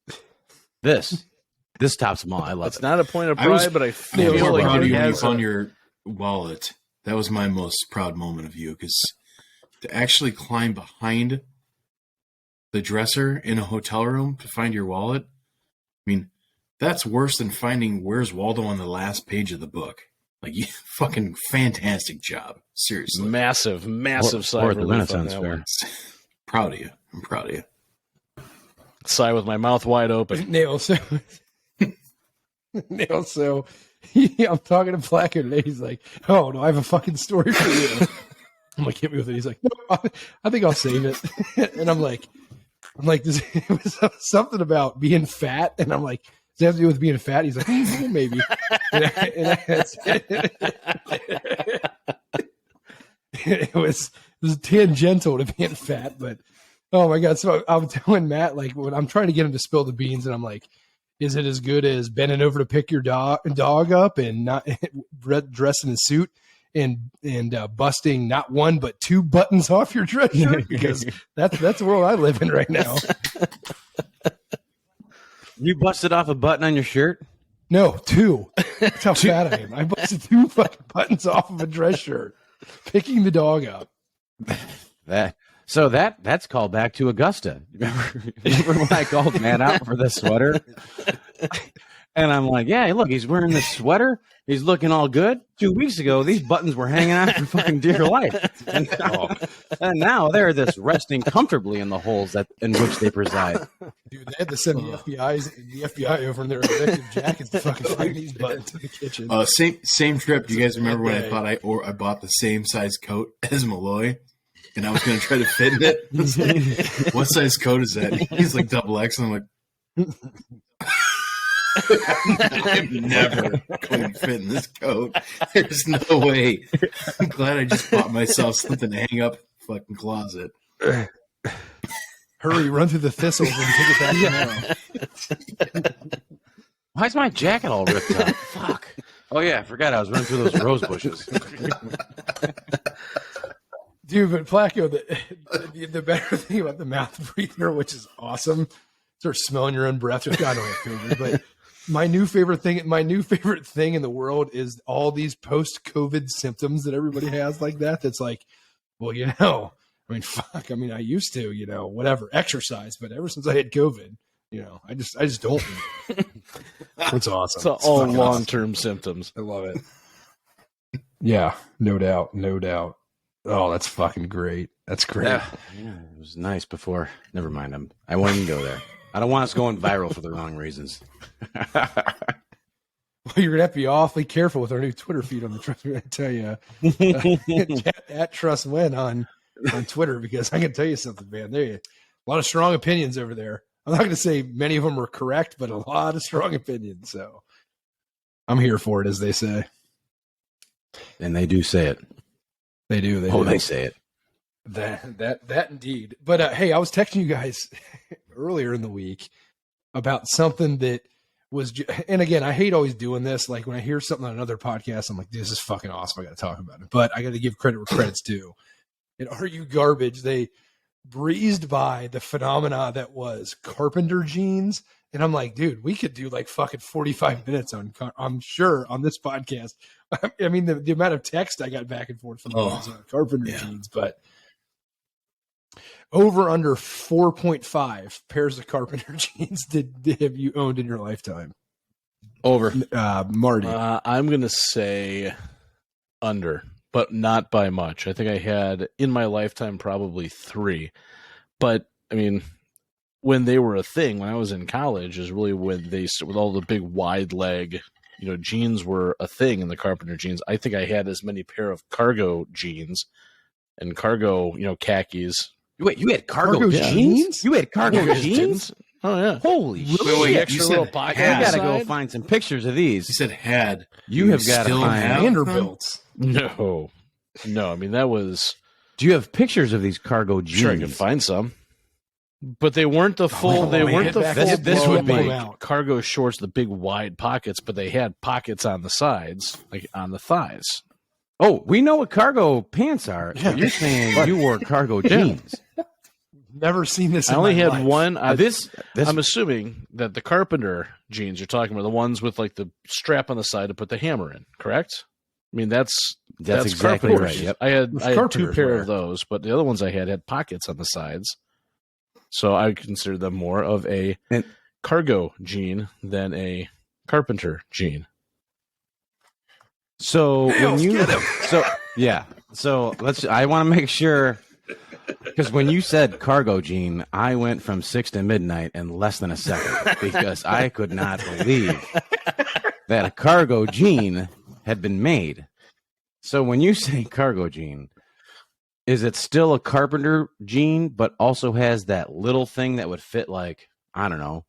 This tops them all. I love It's it. not a point of I was- pride, but I I feel was like proud of it you when you has found your wallet. That was my most proud moment of you, because to actually climb behind the dresser in a hotel room to find your wallet, I mean, that's worse than finding Where's Waldo on the last page of the book. Like, you fucking fantastic job. Seriously. Massive sigh Or of the relief on Renaissance that Fair. one. Proud of you. I'm proud of you. Sigh with my mouth wide open. Nail. So, Nail. So, I'm talking to Placko today. He's like, "Oh no, I have a fucking story for you." I'm like, "Hit me with it." He's like, "No, I think I'll save it." And I'm like, it was something about being fat, and I'm like, "Does it have to do with being fat?" He's like, "Well, maybe." It was tangential to being fat, but oh my god! So I'm telling Matt, like, when I'm trying to get him to spill the beans, and I'm like, "Is it as good as bending over to pick your dog up and not dressing in a suit and busting not one but two buttons off your dress shirt?" Because that's the world I live in right now. You busted off a button on your shirt? No, two. That's how fat I am. I busted two fucking buttons off of a dress shirt, picking the dog up. That's called back to Augusta. Remember when I called Matt out for the sweater? And I'm like, yeah, look, he's wearing this sweater. He's looking all good. 2 weeks ago, these buttons were hanging out for fucking dear life. And now they're just resting comfortably in the holes in which they preside. Dude, they had to send the FBI over in their protective jackets to fucking find these buttons in the kitchen. Same trip. Do you guys remember when I thought I bought the same size coat as Malloy? And I was going to try to fit in it. What size coat is that? He's like XX. And I'm like, I'm never going to fit in this coat. There's no way. I'm glad I just bought myself something to hang up in the fucking closet. Hurry, run through the thistles and take it back tomorrow. Why is my jacket all ripped up? Fuck. Oh, yeah, I forgot I was running through those rose bushes. Dude, but Placko, the better thing about the mouth breather, which is awesome, start smelling your own breath. I don't have COVID, but my new favorite thing in the world is all these post-COVID symptoms that everybody has like that. That's like, well, fuck. I mean, I used to, whatever, exercise, but ever since I had COVID, I just don't. It's awesome. It's all long-term symptoms. I love it. Yeah, no doubt. Oh, that's fucking great. That's great. Yeah, it was nice before. Never mind. I won't even go there. I don't want us going viral for the wrong reasons. Well, you're going to have to be awfully careful with our new Twitter feed on the Trust Me, I tell you. At TrustWen on Twitter, because I can tell you something, man. There a lot of strong opinions over there. I'm not going to say many of them are correct, but a lot of strong opinions. So I'm here for it, as they say. And they do say it. They do. They say it. That indeed. But hey, I was texting you guys earlier in the week about something that was, and again, I hate always doing this. Like when I hear something on another podcast, I'm like, this is fucking awesome. I got to talk about it. But I got to give credit where credit's due. And Are You Garbage? They breezed by the phenomena that was Carpenter jeans. And I'm like, dude, we could do like fucking 45 minutes I'm sure, on this podcast. I mean, the amount of text I got back and forth from Carpenter jeans, but over under 4.5 pairs of Carpenter jeans have you owned in your lifetime? Over. Marty. I'm going to say under, but not by much. I think I had in my lifetime probably 3. But I mean, when they were a thing, when I was in college, is really when with all the big wide leg, jeans were a thing in the Carpenter jeans. I think I had as many pair of cargo jeans and cargo, khakis. Wait, you had cargo jeans? You had cargo jeans? Oh, yeah. Holy shit. Wait, extra you said little pocket. I got to inside? go find some pictures of these. You said had. You have got to still find have Vanderbilts. No. I mean, that was... Do you have pictures of these cargo jeans? Sure, I can find some. But they weren't the full. This would be cargo shorts, the big wide pockets, but they had pockets on the sides, like on the thighs. Oh, we know what cargo pants are. Yeah. You're saying you wore cargo jeans. Never seen this. I only had life. one. This I'm assuming that the Carpenter jeans you're talking about, the ones with like the strap on the side to put the hammer in, correct? I mean, that's exactly Carpenter. right. Yep. I had 2 pair wear. of those, but the other ones I had pockets on the sides. So I consider them more of a cargo jean than a Carpenter jean. So Nails, when you, get him. I want to make sure, because when you said cargo jean, I went from 6 to midnight in less than a second because I could not believe that a cargo jean had been made. So when you say cargo jean, is it still a Carpenter jean, but also has that little thing that would fit, like, I don't know,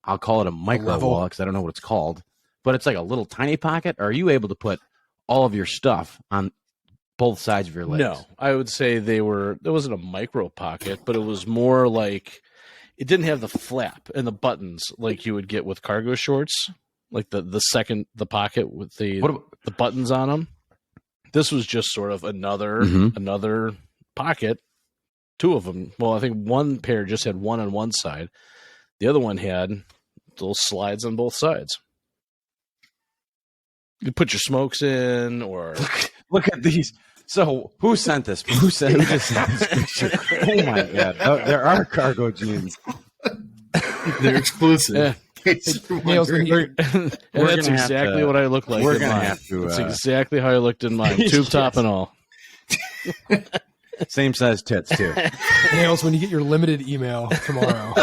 I'll call it a micro level. wallet because I don't know what it's called, but it's like a little tiny pocket? Or are you able to put all of your stuff on both sides of your legs? No, I would say there wasn't a micro pocket, but it was more like it didn't have the flap and the buttons like you would get with cargo shorts, like the pocket with the buttons on them. This was just sort of another pocket, two of them. Well, I think one pair just had one on one side. The other one had little slides on both sides. You put your smokes in, or Look at these. So who sent this? Who just sent this picture? Oh my god, there are cargo jeans. They're exclusive. Yeah. Nails, when you- and that's exactly what I look like. We're in gonna mine. have to. That's exactly how I looked in mine, tube top and all. Same size tits too. Nails, when you get your limited email tomorrow.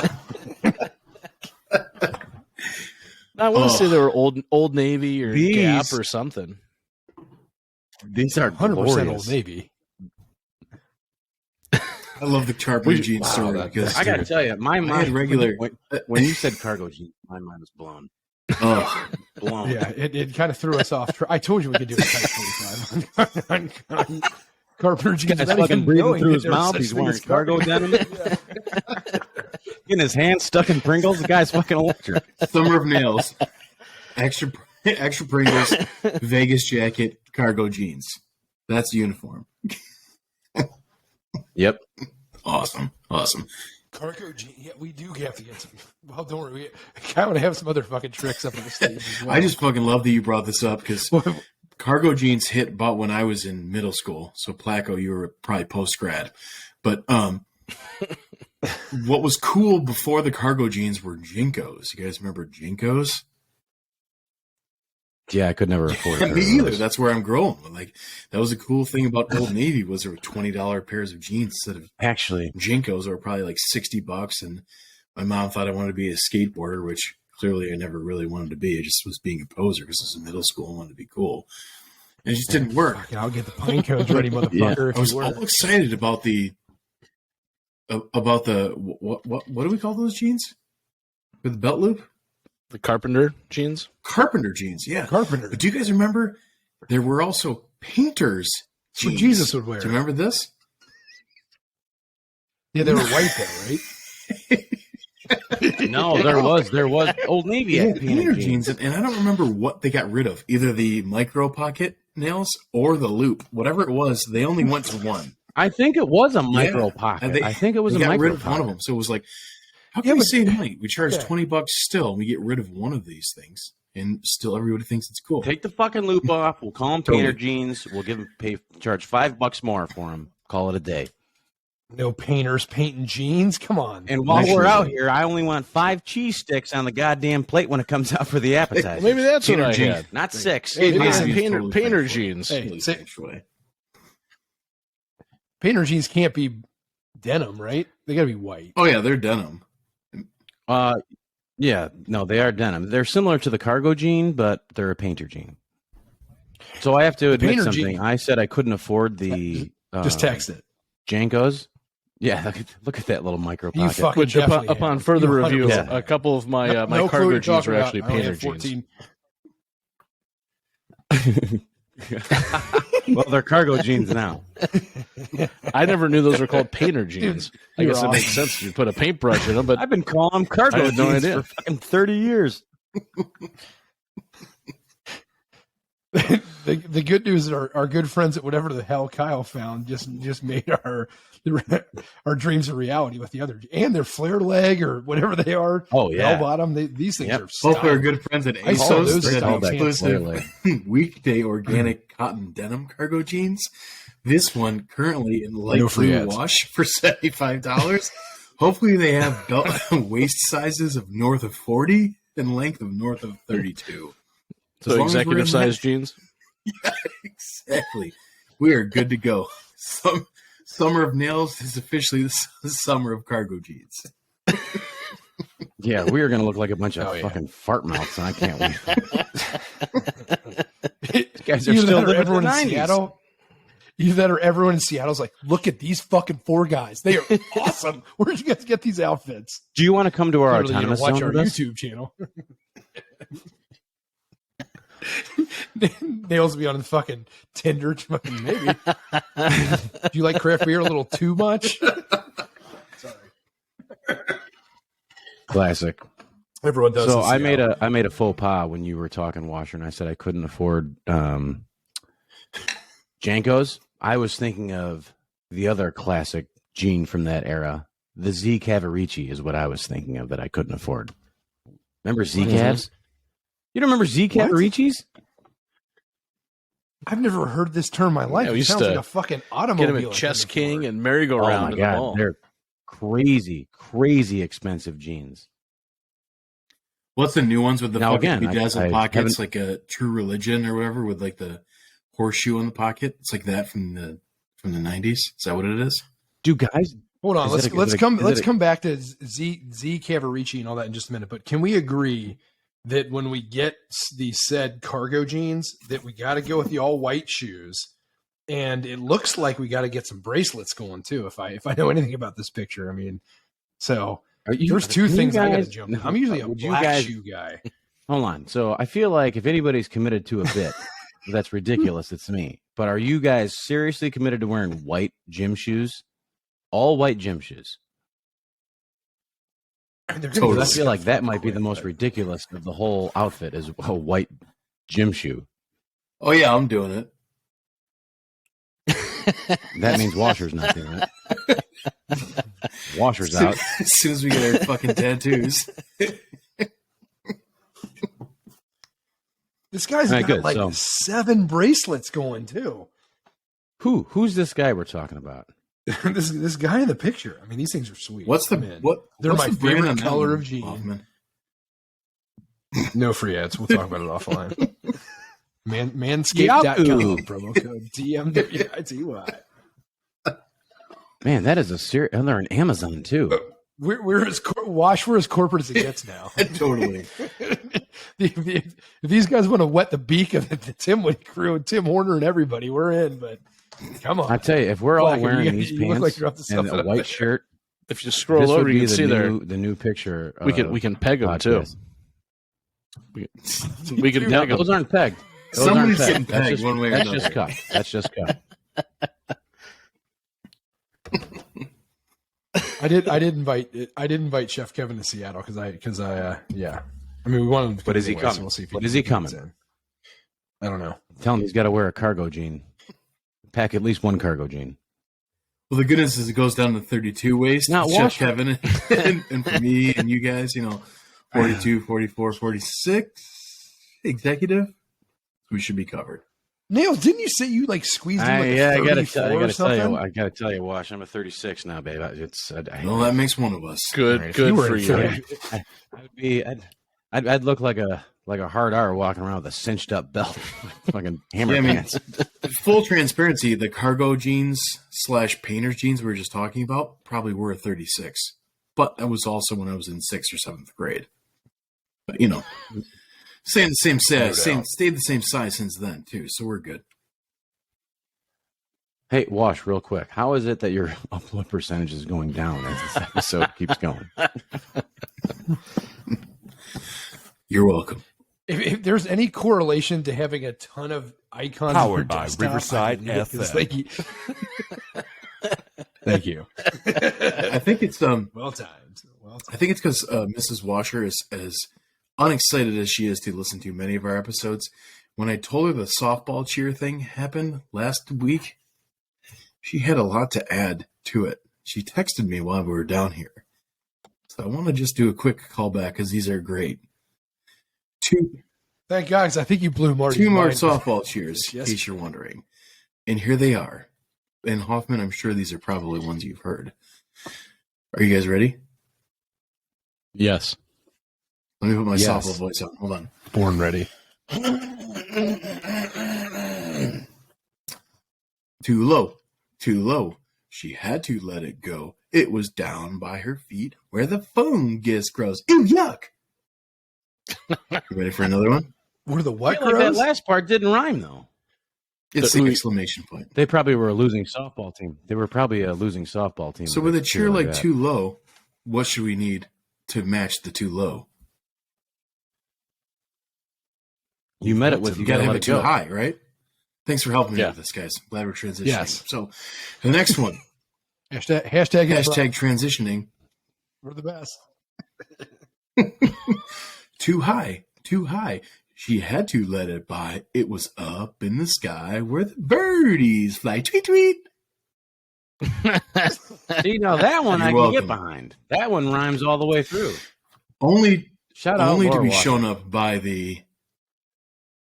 I want to say they were old Navy or These- Gap or something. These are 100% glorious. Old Navy. I love the Carpenter jean story because I gotta tell you, my I mind had regular. when you said cargo jeans, my mind was blown. Oh, Blown. Yeah, it kind of threw us off. I told you we could do a type 45 on Carpenter jeans. Guy's without fucking even breathing knowing through that his there was mouth. such He's thing wearing as cargo denim. Getting his hands stuck in Pringles. The guy's fucking electric. Summer of Nails, extra Pringles, Vegas jacket, cargo jeans. That's the uniform. Yep. Awesome. Cargo jeans. Yeah, we do have to get some. Well, don't worry. I kind of have some other fucking tricks up on the stage as well. I just fucking love that you brought this up because cargo jeans hit about when I was in middle school. So Placko, you were probably post grad, but what was cool before the cargo jeans were Jinkos. You guys remember Jinkos? Yeah, I could never afford it. Me either. That's where I'm growing. Like that was a cool thing about Old Navy was there were $20 pairs of jeans instead of Actually, Jinkos were probably like $60. And my mom thought I wanted to be a skateboarder, which clearly I never really wanted to be. I just was being a poser because I was in middle school and wanted to be cool. And it just didn't work. Fucking, I'll get the pine cones ready, motherfucker. I was If you all were. excited about the what do we call those jeans with the belt loop? The Carpenter jeans. Carpenter jeans, yeah. Carpenter. But do you guys remember there were also painters That's what jeans? Jesus would wear. Do you remember this? Yeah, they were white though, right? no, there was Old Navy Yeah, had painter jeans, and I don't remember what they got rid of. Either the micro pocket nails or the loop. Whatever it was, they only went to one. I think it was a micro Yeah. pocket. And I think it was they a got micro rid of pocket. one of them. So it was like, how Yeah, can we but- save money? We charge Yeah. $20 still, and we get rid of one of these things, and still everybody thinks it's cool. Take the fucking loop off. We'll call them painter Totally. jeans. We'll charge $5 more for them. Call it a day. No painters painting jeans. Come on. And while Actually- we're out here, I only want 5 cheese sticks on the goddamn plate when it comes out for the appetizer. Maybe that's what Painter I jeans. had. Not 6. Hey, Maybe Five. some Totally painter thankful. jeans. Hey, Totally say- thankful. Painter jeans can't be denim, right? They got to be white. Oh yeah, they're denim. Yeah, no, they are denim. They're similar to the cargo jean, but they're a painter jean. So I have to admit painter something. jean- I said I couldn't afford the Just text it. Jankos. Yeah, look at that little micro You pocket. fucking Which, upon, definitely upon have. further You review, 100% a couple of my my no clue cargo what you're jeans talking are about. actually I only painter have jeans. 14. Well, they're cargo jeans now. I never knew those were called painter jeans. I you're guess it awesome. makes sense if you put a paintbrush in them, but I've been calling them cargo I had no jeans idea. for fucking 30 years. The good news is our good friends at whatever the hell Kyle found just made our dreams a reality with the other, and their flare leg or whatever they are. Oh, yeah. bell bottom. These things Yep. are Both our stylish. good friends at I saw ASOS those that down have there. exclusive weekday organic cotton denim cargo jeans. This one currently in light No free blue ads. wash for $75. Hopefully they have belt waist sizes of north of 40 and length of north of 32. As so long as we're executive in size that- jeans. Exactly. We are good to go. Summer of nails is officially the summer of cargo jeans. Yeah, we are going to look like a bunch of fucking fart mouths, and I can't wait. These guys are still living everyone in in the 90s. Seattle. Either that or everyone in Seattle's like, look at these fucking 4 guys. They are awesome. Where did you guys get these outfits? Do you want to come to our Literally, autonomous watch zone our with us? YouTube channel. Nails will be on the fucking Tinder. Fucking maybe. Do you like craft beer a little too much? Sorry. Classic. Everyone does. So I made a faux pas when you were talking Warsher, and I said I couldn't afford Jankos. I was thinking of the other classic jean from that era. The Z Cavarici is what I was thinking of that I couldn't afford. Remember Z Cavs? You don't remember Z Cavaricis? I've never heard this term in my life. Yeah, we it used sounds to like a fucking Get automobile. him at Chess I couldn't King afford. and Oh merry-go-round my in the god, mall. they're crazy expensive jeans. What's the new ones with the Now, fucking again, bedazzled I pockets, haven't- like a True Religion or whatever, with like the horseshoe on the pocket? It's like that from the 90s. Is that what it is? Do guys? Hold on, Is it let's a- come is it let's a- come back to Z Cavarici and all that in just a minute. But can we agree that when we get these said cargo jeans, that we got to go with the all white shoes, and it looks like we got to get some bracelets going too. If I know anything about this picture, I mean, so there's 2 can you things I got to guys- jump. I'm usually a would you black guys- shoe guy. Hold on. So I feel like if anybody's committed to a bit, that's ridiculous. It's me. But are you guys seriously committed to wearing white gym shoes? All white gym shoes? They're gonna Totally. get I feel like that scuffed might be quick, the most but- ridiculous of the whole outfit is a white gym shoe. Oh yeah, I'm doing it. That means Washer's not doing it. Washer's out. As soon as we get our fucking tattoos. This guy's All right, got good. like So- 7 bracelets going too. Who's this guy we're talking about? this guy in the picture. I mean, these things are sweet. What's the I'm in. what? They're what's my the brand favorite on that color one, of jean. Hoffman? No free ads. We'll talk about it offline. Manscaped.com. Yahoo! Promo code TMWITY. Man, that is a serious. And they're on Amazon too. We're as wash for as corporate as it gets now. Totally. If these guys want to wet the beak of the Tim Woody crew and Tim Horner and everybody, we're in. But come on, I tell you, if we're all Black, wearing you- these you look pants like you're up to and something a up white there. shirt, If you scroll this over, would you be can see there. the new picture. We can peg them too. podcast. We can No, peg them. those aren't pegged. Those Somebody's aren't getting That's pegged just, one way or that's another. just cut. That's just cut. I did invite Chef Kevin to Seattle because I yeah. I mean, we wanted him to. But is he anyway, so coming? We'll see if But is he comes coming? in. I don't know. Tell him he's got to wear a cargo jean. Pack at least one cargo jean. Well, the good news is it goes down to 32 waist. Not Chef Warsher. Kevin and for me and you guys, 42, 44, 46 executive. We should be covered. Nails, didn't you say you like squeezed in like a I 34 gotta or tell something? you, I gotta tell you, Wash. I'm a 36 now, babe. Well, that makes one of us. Good, If good you were for in you. 30 I'd look like a hard R walking around with a cinched up belt, fucking hammer Yeah, I mean- pants. Full transparency, the cargo jeans / painter's jeans we were just talking about probably were a 36. But that was also when I was in 6th or 7th grade. But, same size, stayed the same size since then, too. So we're good. Hey, Wash, real quick. How is it that your upload percentage is going down as this episode keeps going? You're welcome. If there's any correlation to having a ton of icons, Powered on your by desktop, Riverside I mean, it's FM. Thank you. I think it's Well timed. I think it's because Mrs. Warsher is as unexcited as she is to listen to many of our episodes. When I told her the softball cheer thing happened last week, she had a lot to add to it. She texted me while we were down here. So I want to just do a quick callback because these are great. Thank God, 'cause I think you blew Marty's Two more mind. softball cheers, in Yes. case you're wondering. And here they are. And Hoffman, I'm sure these are probably ones you've heard. Are you guys ready? Yes. Let me put my Yes. softball voice on. Hold on. Born ready. Too low, too low. She had to let it go. It was down by her feet where the fungus grows. Ew, yuck. You ready for another one? Where the I what feel like grows? that last part didn't rhyme, though. It's the exclamation point. They probably were a losing softball team. They were probably a losing softball team. So with a cheer like that. too low, what should we need to match the too low? You met it with You you got to gotta have let it it too go. high, right? Thanks for helping me Yeah. with this, guys. Glad we're transitioning. Yes. So the next one, Hashtag hashtag transitioning. We're the best. Too high, too high. She had to let it by. It was up in the sky where the birdies fly. Tweet, tweet. See, now that one You're I can welcome. get behind. That one rhymes all the way through. Only Shout out to Laura be Walker. shown up by the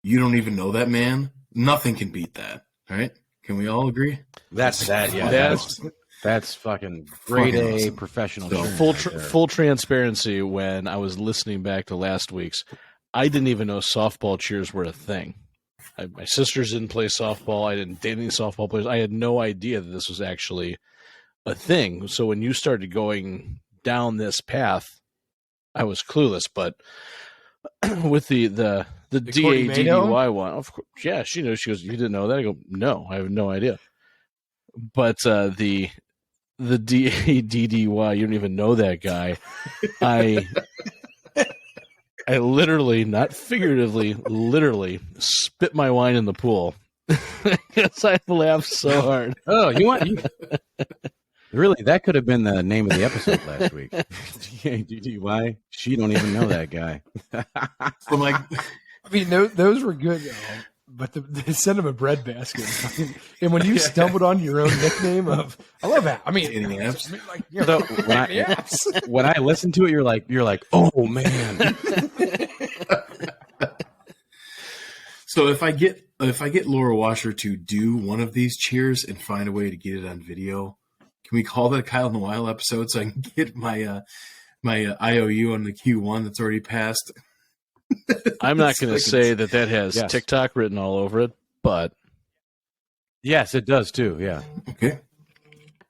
you don't even know that man. Nothing can beat that. All right? Can we all agree? That's that. Yeah, That's- that's fucking grade Fucking A awesome. professional. So, cheering Full right there. full transparency. When I was listening back to last week's, I didn't even know softball cheers were a thing. My sisters didn't play softball. I didn't date any softball players. I had no idea that this was actually a thing. So when you started going down this path, I was clueless. But with the Courtney DADDY one, of course, yeah, she knows. She goes, "You didn't know that?" I go, "No, I have no idea." But the DADDY, you don't even know that guy. I literally, not figuratively, literally spit my wine in the pool because I laughed so hard. Oh, really? That could have been the name of the episode last week. DDY. She don't even know that guy. So I'm like, I mean, those were good, though. But they sent him a bread basket. And when you stumbled on your own nickname of, I love that. I mean, Eating apps. like, you know, So when I, apps. when I listen to it, you're like, oh man. So if I get Laura Washer to do one of these cheers and find a way to get it on video, can we call that a Kyle in the Wild episode so I can get my IOU on the Q1 that's already passed? I'm not It's going to like say that has Yes. TikTok written all over it, but Yes, it does too. Yeah, Okay,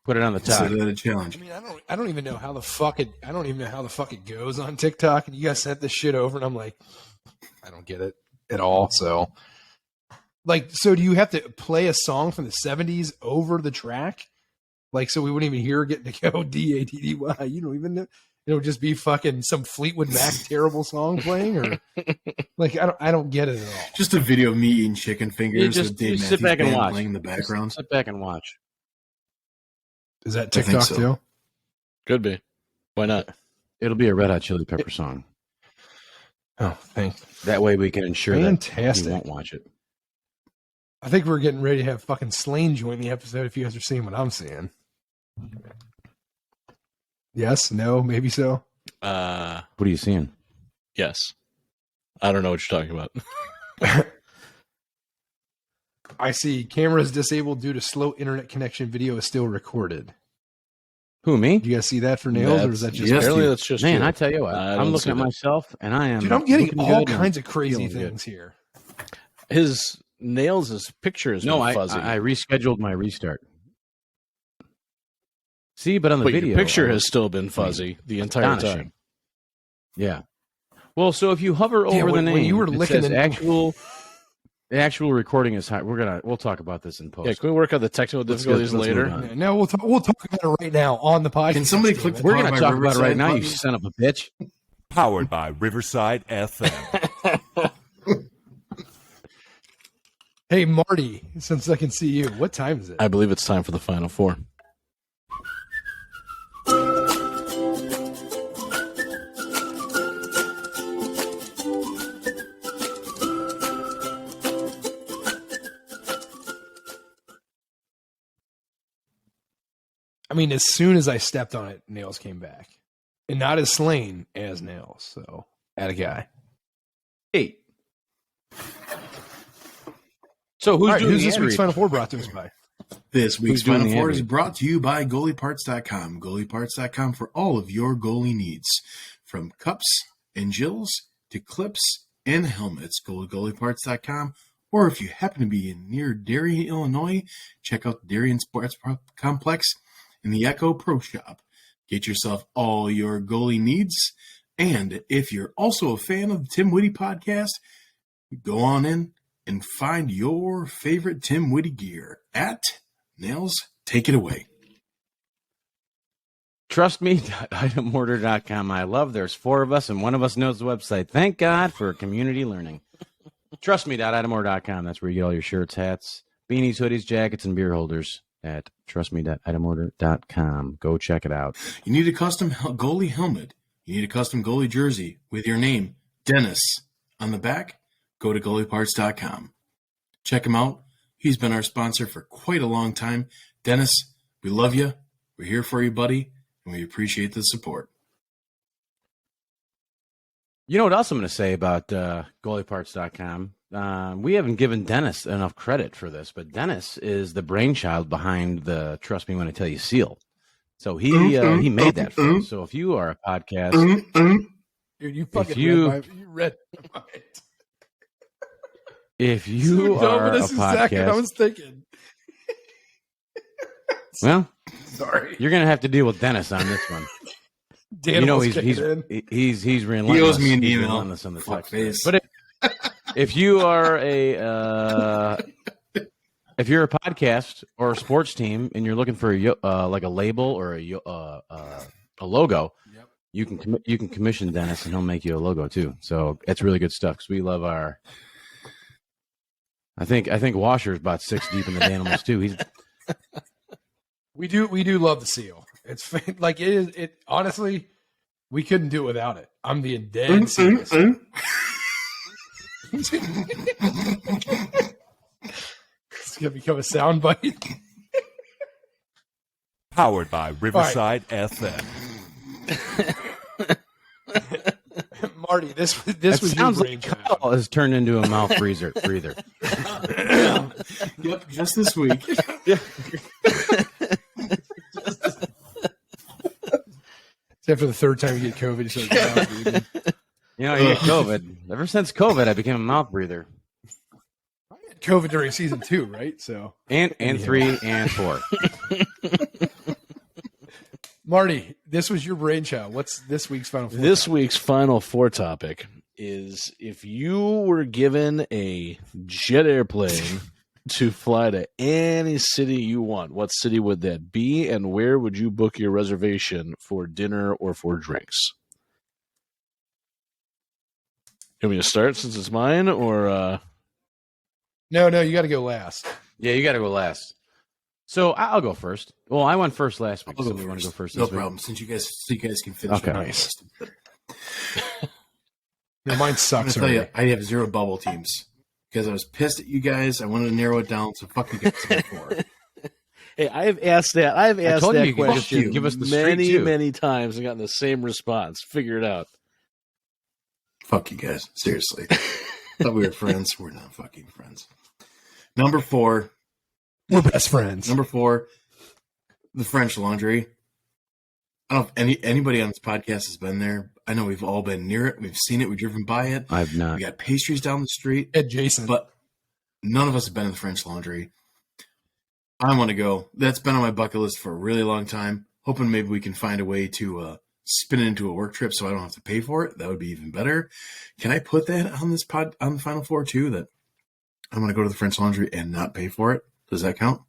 put it on the top. consider that a I challenge. mean, I don't even know how the fuck it goes on TikTok. And you guys sent this shit over, and I'm like, I don't get it at all. So, so do you have to play a song from the '70s over the track? Like, so we wouldn't even hear getting to go DADDY. You don't even know. It'll just be fucking some Fleetwood Mac terrible song playing, or like I don't get it at all. Just a video of me eating chicken fingers just- with Dave you Matthews sit back and Band watch. playing in the background. Sit back and watch. Is that I think TikTok so. too? could be. Why not? It'll be a Red Hot Chili Pepper song. Oh, thanks. That way we can ensure that Fantastic. you won't watch it. I think we're getting ready to have fucking Slane join the episode. If you guys are seeing what I'm seeing. Yes, no, maybe so. What are you seeing? Yes. I don't know what you're talking about. I see cameras disabled due to slow internet connection. Video is still recorded. Who, me? Do you guys see that for nails, or is that just Yes, Apparently, dude. that's just Man, you. I tell you what, I I'm don't looking see at that. myself, and I am. dude? I'm getting looking all good and kinds of crazy feeling good. things here. His nails, his picture is No, I fuzzy. rescheduled my restart. See, but on the but video, your picture I has still been fuzzy the entire astonishing. time. Yeah. Well, so if you hover Yeah, over the when name, you were it licking says the- the actual recording is high. We'll talk about this in post. Yeah, can we work out the technical Let's difficulties move later? on. No, we'll talk about it right now on the podcast. Can somebody click the We're Powered going by to talk about it right Riverside now, you button? son of a bitch. Powered by Riverside FM. Hey, Marty, since I can see you, what time is it? I believe it's time for the final four. I mean, as soon as I stepped on it, nails came back, and not as Slane as nails. So, at a guy. 8. So who's All right, doing who's the this ad week's read? Final Four brought to us by? This week's Who's doing Final the Four ad is read? brought to you by goalieparts.com. Goalieparts.com for all of your goalie needs, from cups and gills to clips and helmets. Go to goalieparts.com Or if you happen to be near Darien, Illinois, check out the Darien Sports Complex in the Echo Pro Shop. Get yourself all your goalie needs. And if you're also a fan of the Tim Whitty podcast, go on in and find your favorite Tim Whitty gear at Nails. Take it away. TrustMe.itemorder.com. I love there's 4 of us and one of us knows the website. Thank God for community learning. TrustMe.itemorder.com. That's where you get all your shirts, hats, beanies, hoodies, jackets, and beer holders at TrustMe.itemorder.com. Go check it out. You need a custom goalie helmet. You need a custom goalie jersey with your name, Dennis, on the back. Go to goalieparts.com. Check him out. He's been our sponsor for quite a long time. Dennis, we love you. We're here for you, buddy, and we appreciate the support. You know what else I'm going to say about goalieparts.com? We haven't given Dennis enough credit for this, but Dennis is the brainchild behind the Trust Me When I Tell You seal. So he made that for us. So if you are a podcast... Dude, you fucking read my mind. If you are a podcast... I was thinking. Well, sorry. You're going to have to deal with Dennis on this one. Dan, you know he's relentless. He owes me an email. Relentless on the text. But if you are if you're a podcast or a sports team and you're looking for like a label or a logo, yep. you can commission Dennis and he'll make you a logo too. So it's really good stuff because we love our. I think Warsher is about 6 deep in the animals too. We do love the seal. It's like it is. It honestly, we couldn't do it without it. I'm being dead serious. It's gonna become a soundbite. Powered by Riverside FM. Marty, this was sounds your like brainchild. Kyle has turned into a mouth breather. Yep, just this week. After the 3rd time you get COVID, you start mouth breathing. You get COVID. Ever since COVID, I became a mouth breather. I had COVID during season 2, right? So and 3 and 4. Marty, this was your brainchild. What's this week's final four? This week's final four topic is if you were given a jet airplane to fly to any city you want, what city would that be, and where would you book your reservation for dinner or for drinks? You want me to start since it's mine, or No, you got to go last. Yeah, you got to go last. So I'll go first. Well, I went first last week. I'll So go we first. want to go first. No this week? problem. Since you guys can finish. Okay. Nice. No, mine sucks. I tell you, I have 0 bubble teams because I was pissed at you guys. I wanted to narrow it down, so fuck you guys before. Hey, I've asked that. I've asked told you that you could just question give us the streak, many, too. many times and gotten the same response. Figure it out. Fuck you guys. Seriously. Thought we were friends. We're not fucking friends. Number 4. We're best friends. Number 4. The French Laundry. I don't know if anybody on this podcast has been there. I know we've all been near it. We've seen it. We've driven by it. I've not. We got pastries down the street. Adjacent. But none of us have been in the French Laundry. I want to go. That's been on my bucket list for a really long time. Hoping maybe we can find a way to spin it into a work trip so I don't have to pay for it. That would be even better. Can I put that on this on the Final Four too? That I'm going to go to the French Laundry and not pay for it. Does that count?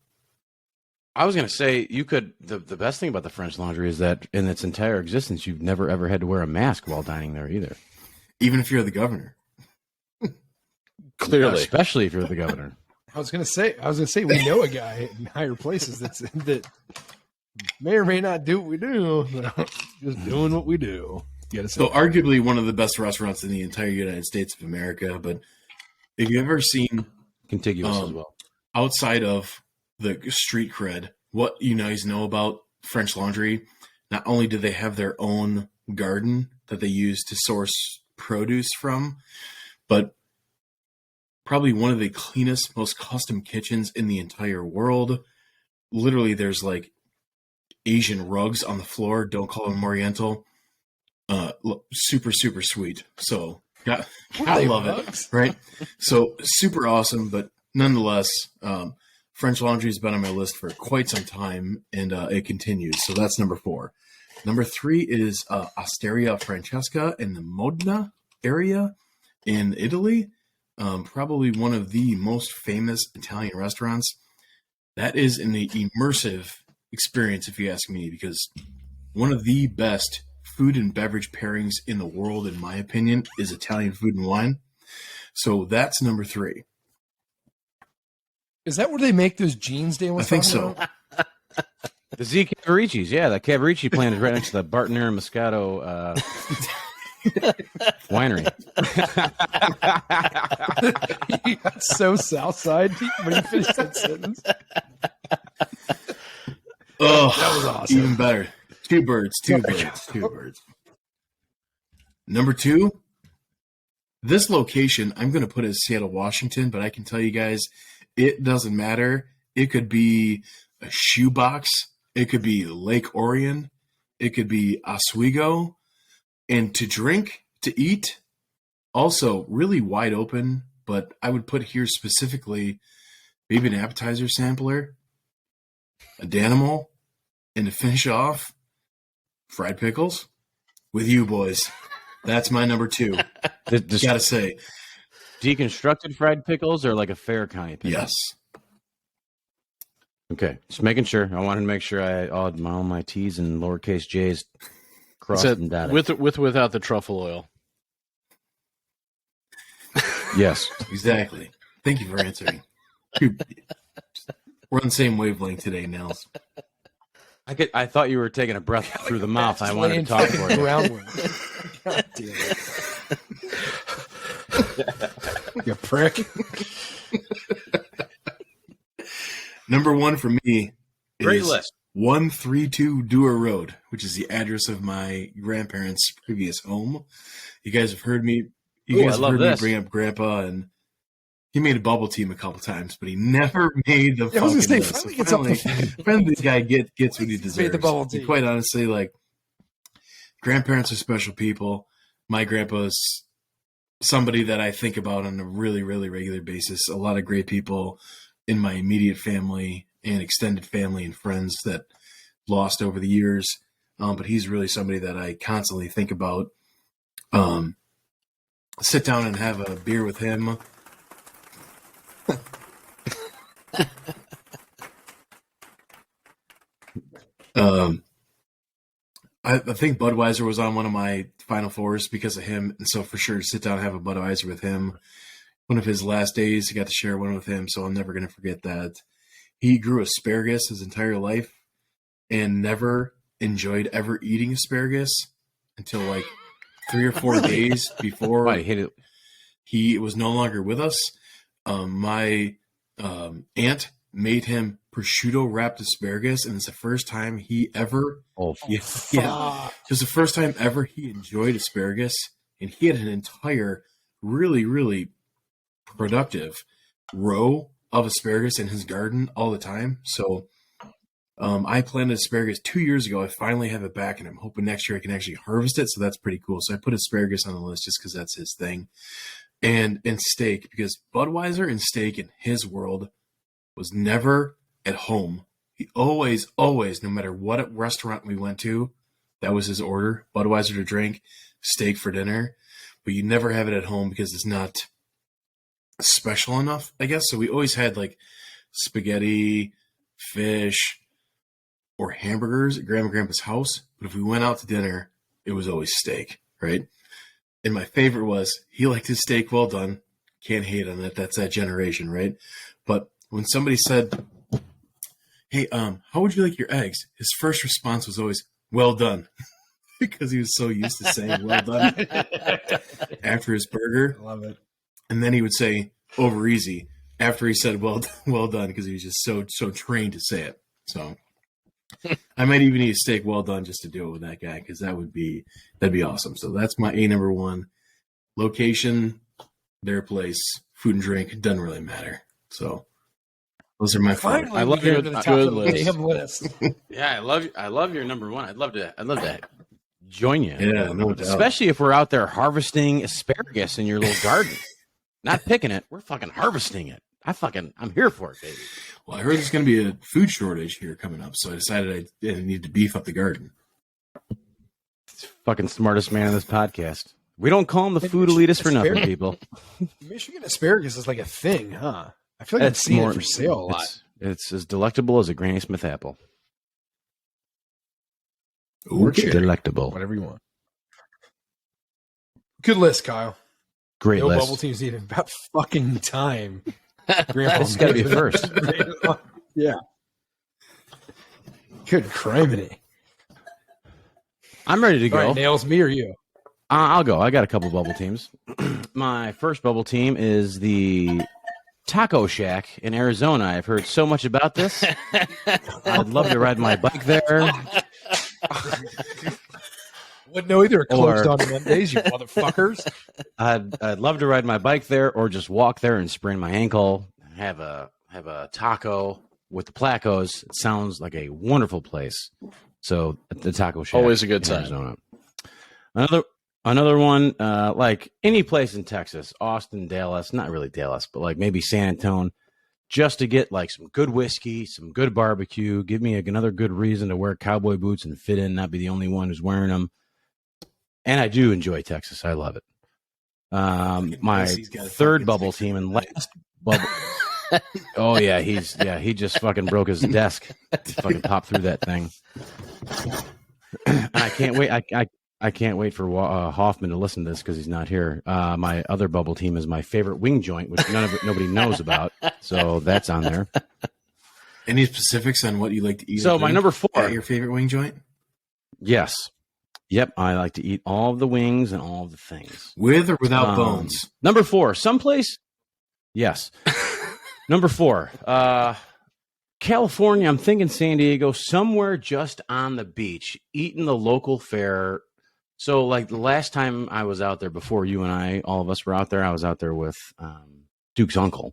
I was going to say you could. The best thing about the French Laundry is that in its entire existence, you've never ever had to wear a mask while dining there either. Even if you're the governor. Clearly. Especially if you're the governor. I was gonna say we know a guy in higher places that may or may not do what we do, but just doing what we do. You gotta say So arguably one of the best restaurants in the entire United States of America. But have you ever seen Contiguous as well. outside of the street cred, what you guys know about French Laundry? Not only do they have their own garden that they use to source produce from, but probably one of the cleanest, most custom kitchens in the entire world. Literally, there's like Asian rugs on the floor. Don't call them Oriental. Super, super sweet. So I love it, right? So super awesome, but nonetheless, French Laundry has been on my list for quite some time, and it continues. So that's number 4. Number 3 is Osteria Francesca in the Modena area in Italy. Probably one of the most famous Italian restaurants. That is an immersive experience, if you ask me, because one of the best food and beverage pairings in the world, in my opinion, is Italian food and wine. So that's number 3. Is that where they make those jeans Dan was I think talking so. about? The Z Cavaricis, yeah, the Cavarici plant is right next to the Bartonera Moscato winery. He got so Southside when he finished that sentence. Oh, That was awesome. Even better. 2 birds. Number 2, this location I'm going to put as Seattle, Washington, but I can tell you guys, it doesn't matter. It could be a shoebox. It could be Lake Orion. It could be Oswego. And to drink, to eat, also really wide open, but I would put here specifically maybe an appetizer sampler, a Danimal, and to finish off, fried pickles with you boys. That's my number 2. Gotta say. Deconstructed fried pickles or like a fair kind of pickle? Yes. Okay, just making sure. I wanted to make sure I all my T's and lowercase J's crossed and dotted. With or without the truffle oil. Yes. Exactly. Thank you for answering. We're on the same wavelength today, Nels. I thought you were taking a breath through the mouth. I wanted to Laying talk fucking for you. groundwork. God damn it. You prick. Number 1 for me Great is list. 132 Dewar Road, which is the address of my grandparents' previous home. You guys have heard me. You guys have heard me bring up Grandpa, and he made a bubble team a couple times, but he never made the fucking list. Finally, this guy gets what he deserves. Made the bubble team. And quite honestly, like, grandparents are special people. My grandpa's somebody that I think about on a really, really regular basis. A lot of great people in my immediate family and extended family and friends that lost over the years. But he's really somebody that I constantly think about. Sit down and have a beer with him. I think Budweiser was on one of my Final Fours because of him, and so for sure, sit down and have a Budweiser with him. One of his last days, I got to share one with him, so I'm never going to forget that. He grew asparagus his entire life and never enjoyed ever eating asparagus until like 3 or 4 days before Why, hit it. he was no longer with us. My aunt made him prosciutto wrapped asparagus, and it's the first time he ever it was the first time ever he enjoyed asparagus, and he had an entire really, really productive row of asparagus in his garden all the time. So I planted asparagus 2 years ago. I finally have it back, and I'm hoping next year I can actually harvest it, so that's pretty cool. So I put asparagus on the list just because that's his thing. And steak, because Budweiser and steak in his world was never at home. He always, no matter what restaurant we went to, that was his order. Budweiser to drink, steak for dinner. But you never have it at home because it's not special enough, I guess. So we always had like spaghetti, fish, or hamburgers at Grandma and Grandpa's house. But if we went out to dinner, it was always steak, right? And my favorite was he liked his steak well done. Can't hate on it. That's that generation, right? But when somebody said, hey, how would you like your eggs? His first response was always, well done. Because he was so used to saying well done after his burger. I love it. And then he would say over easy after he said well done, because he was just so trained to say it. So I might even eat a steak well done just to do it with that guy, because that'd be awesome. So that's my number 1 location, their place, food and drink. Doesn't really matter. So those are my 4. Finally, I love your the top good of the list. damn list. Yeah, I love your number 1. I'd love to join you. Yeah, no doubt. Especially if we're out there harvesting asparagus in your little garden. Not picking it, we're fucking harvesting it. I'm here for it, baby. Well, I heard there's going to be a food shortage here coming up, so I decided I need to beef up the garden. Fucking smartest man in this podcast. We don't call him the food elitist for nothing, people. Michigan asparagus is like a thing, huh? I feel like I'm seeing it for sale a lot. It's as delectable as a Granny Smith apple. Okay. Delectable. Whatever you want. Good list, Kyle. Great No list. bubble teams need about fucking time. It's got to be a first. Yeah. Good criminy. I'm ready to All go. right, Nails, me or you? I'll go. I got a couple bubble teams. My first bubble team is the Taco Shack in Arizona. I've heard so much about this. I'd love to ride my bike there. Wouldn't know either. Closed on Mondays, you motherfuckers. I'd love to ride my bike there or just walk there and sprain my ankle and have a taco with the Plackos. It sounds like a wonderful place. So the Taco Shack. Always a good in time. Arizona. Another one, like any place in Texas, Austin, Dallas, not really Dallas, but like maybe San Antonio, just to get like some good whiskey, some good barbecue. Give me another good reason to wear cowboy boots and fit in, not be the only one who's wearing them. And I do enjoy Texas. I love it. My third bubble team and last bubble. Oh yeah, he just fucking broke his desk. Fucking popped through that thing. And I can't wait. I can't wait for Hoffman to listen to this because he's not here. My other bubble team is my favorite wing joint, which nobody knows about. So that's on there. Any specifics on what you like to eat? So my number 4. At your favorite wing joint? Yes. Yep. I like to eat all of the wings and all of the things. With or without bones? Number 4. Someplace. Yes. Number 4. California. I'm thinking San Diego. Somewhere just on the beach. Eating the local fare. So, like, the last time I was out there, before you and I, all of us were out there, I was out there with Duke's uncle.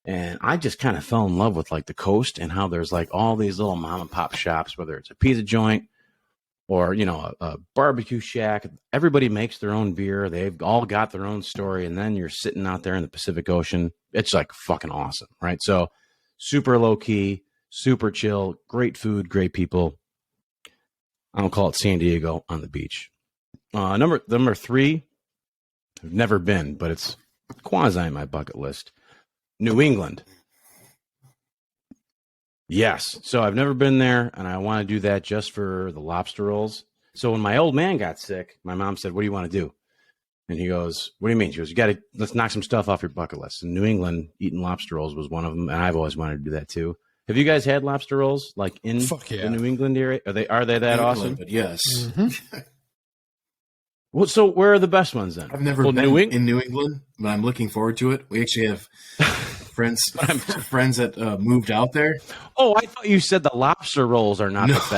And I just kind of fell in love with, like, the coast and how there's, like, all these little mom-and-pop shops, whether it's a pizza joint or, you know, a barbecue shack. Everybody makes their own beer. They've all got their own story. And then you're sitting out there in the Pacific Ocean. It's, like, fucking awesome, right? So, super low-key, super chill, great food, great people. I don't call it San Diego on the beach. Number 3, I've never been, but it's quasi on my bucket list. New England. Yes. So I've never been there, and I want to do that just for the lobster rolls. So when my old man got sick, my mom said, "What do you want to do?" And he goes, "What do you mean?" She goes, let's knock some stuff off your bucket list. And New England, eating lobster rolls was one of them, and I've always wanted to do that too. Have you guys had lobster rolls like in the New England area? Are they that awesome? But yes. Mm-hmm. Well, so where are the best ones then? I've never been in New England, but I'm looking forward to it. We actually have friends that moved out there. Oh, I thought you said the lobster rolls are not the best.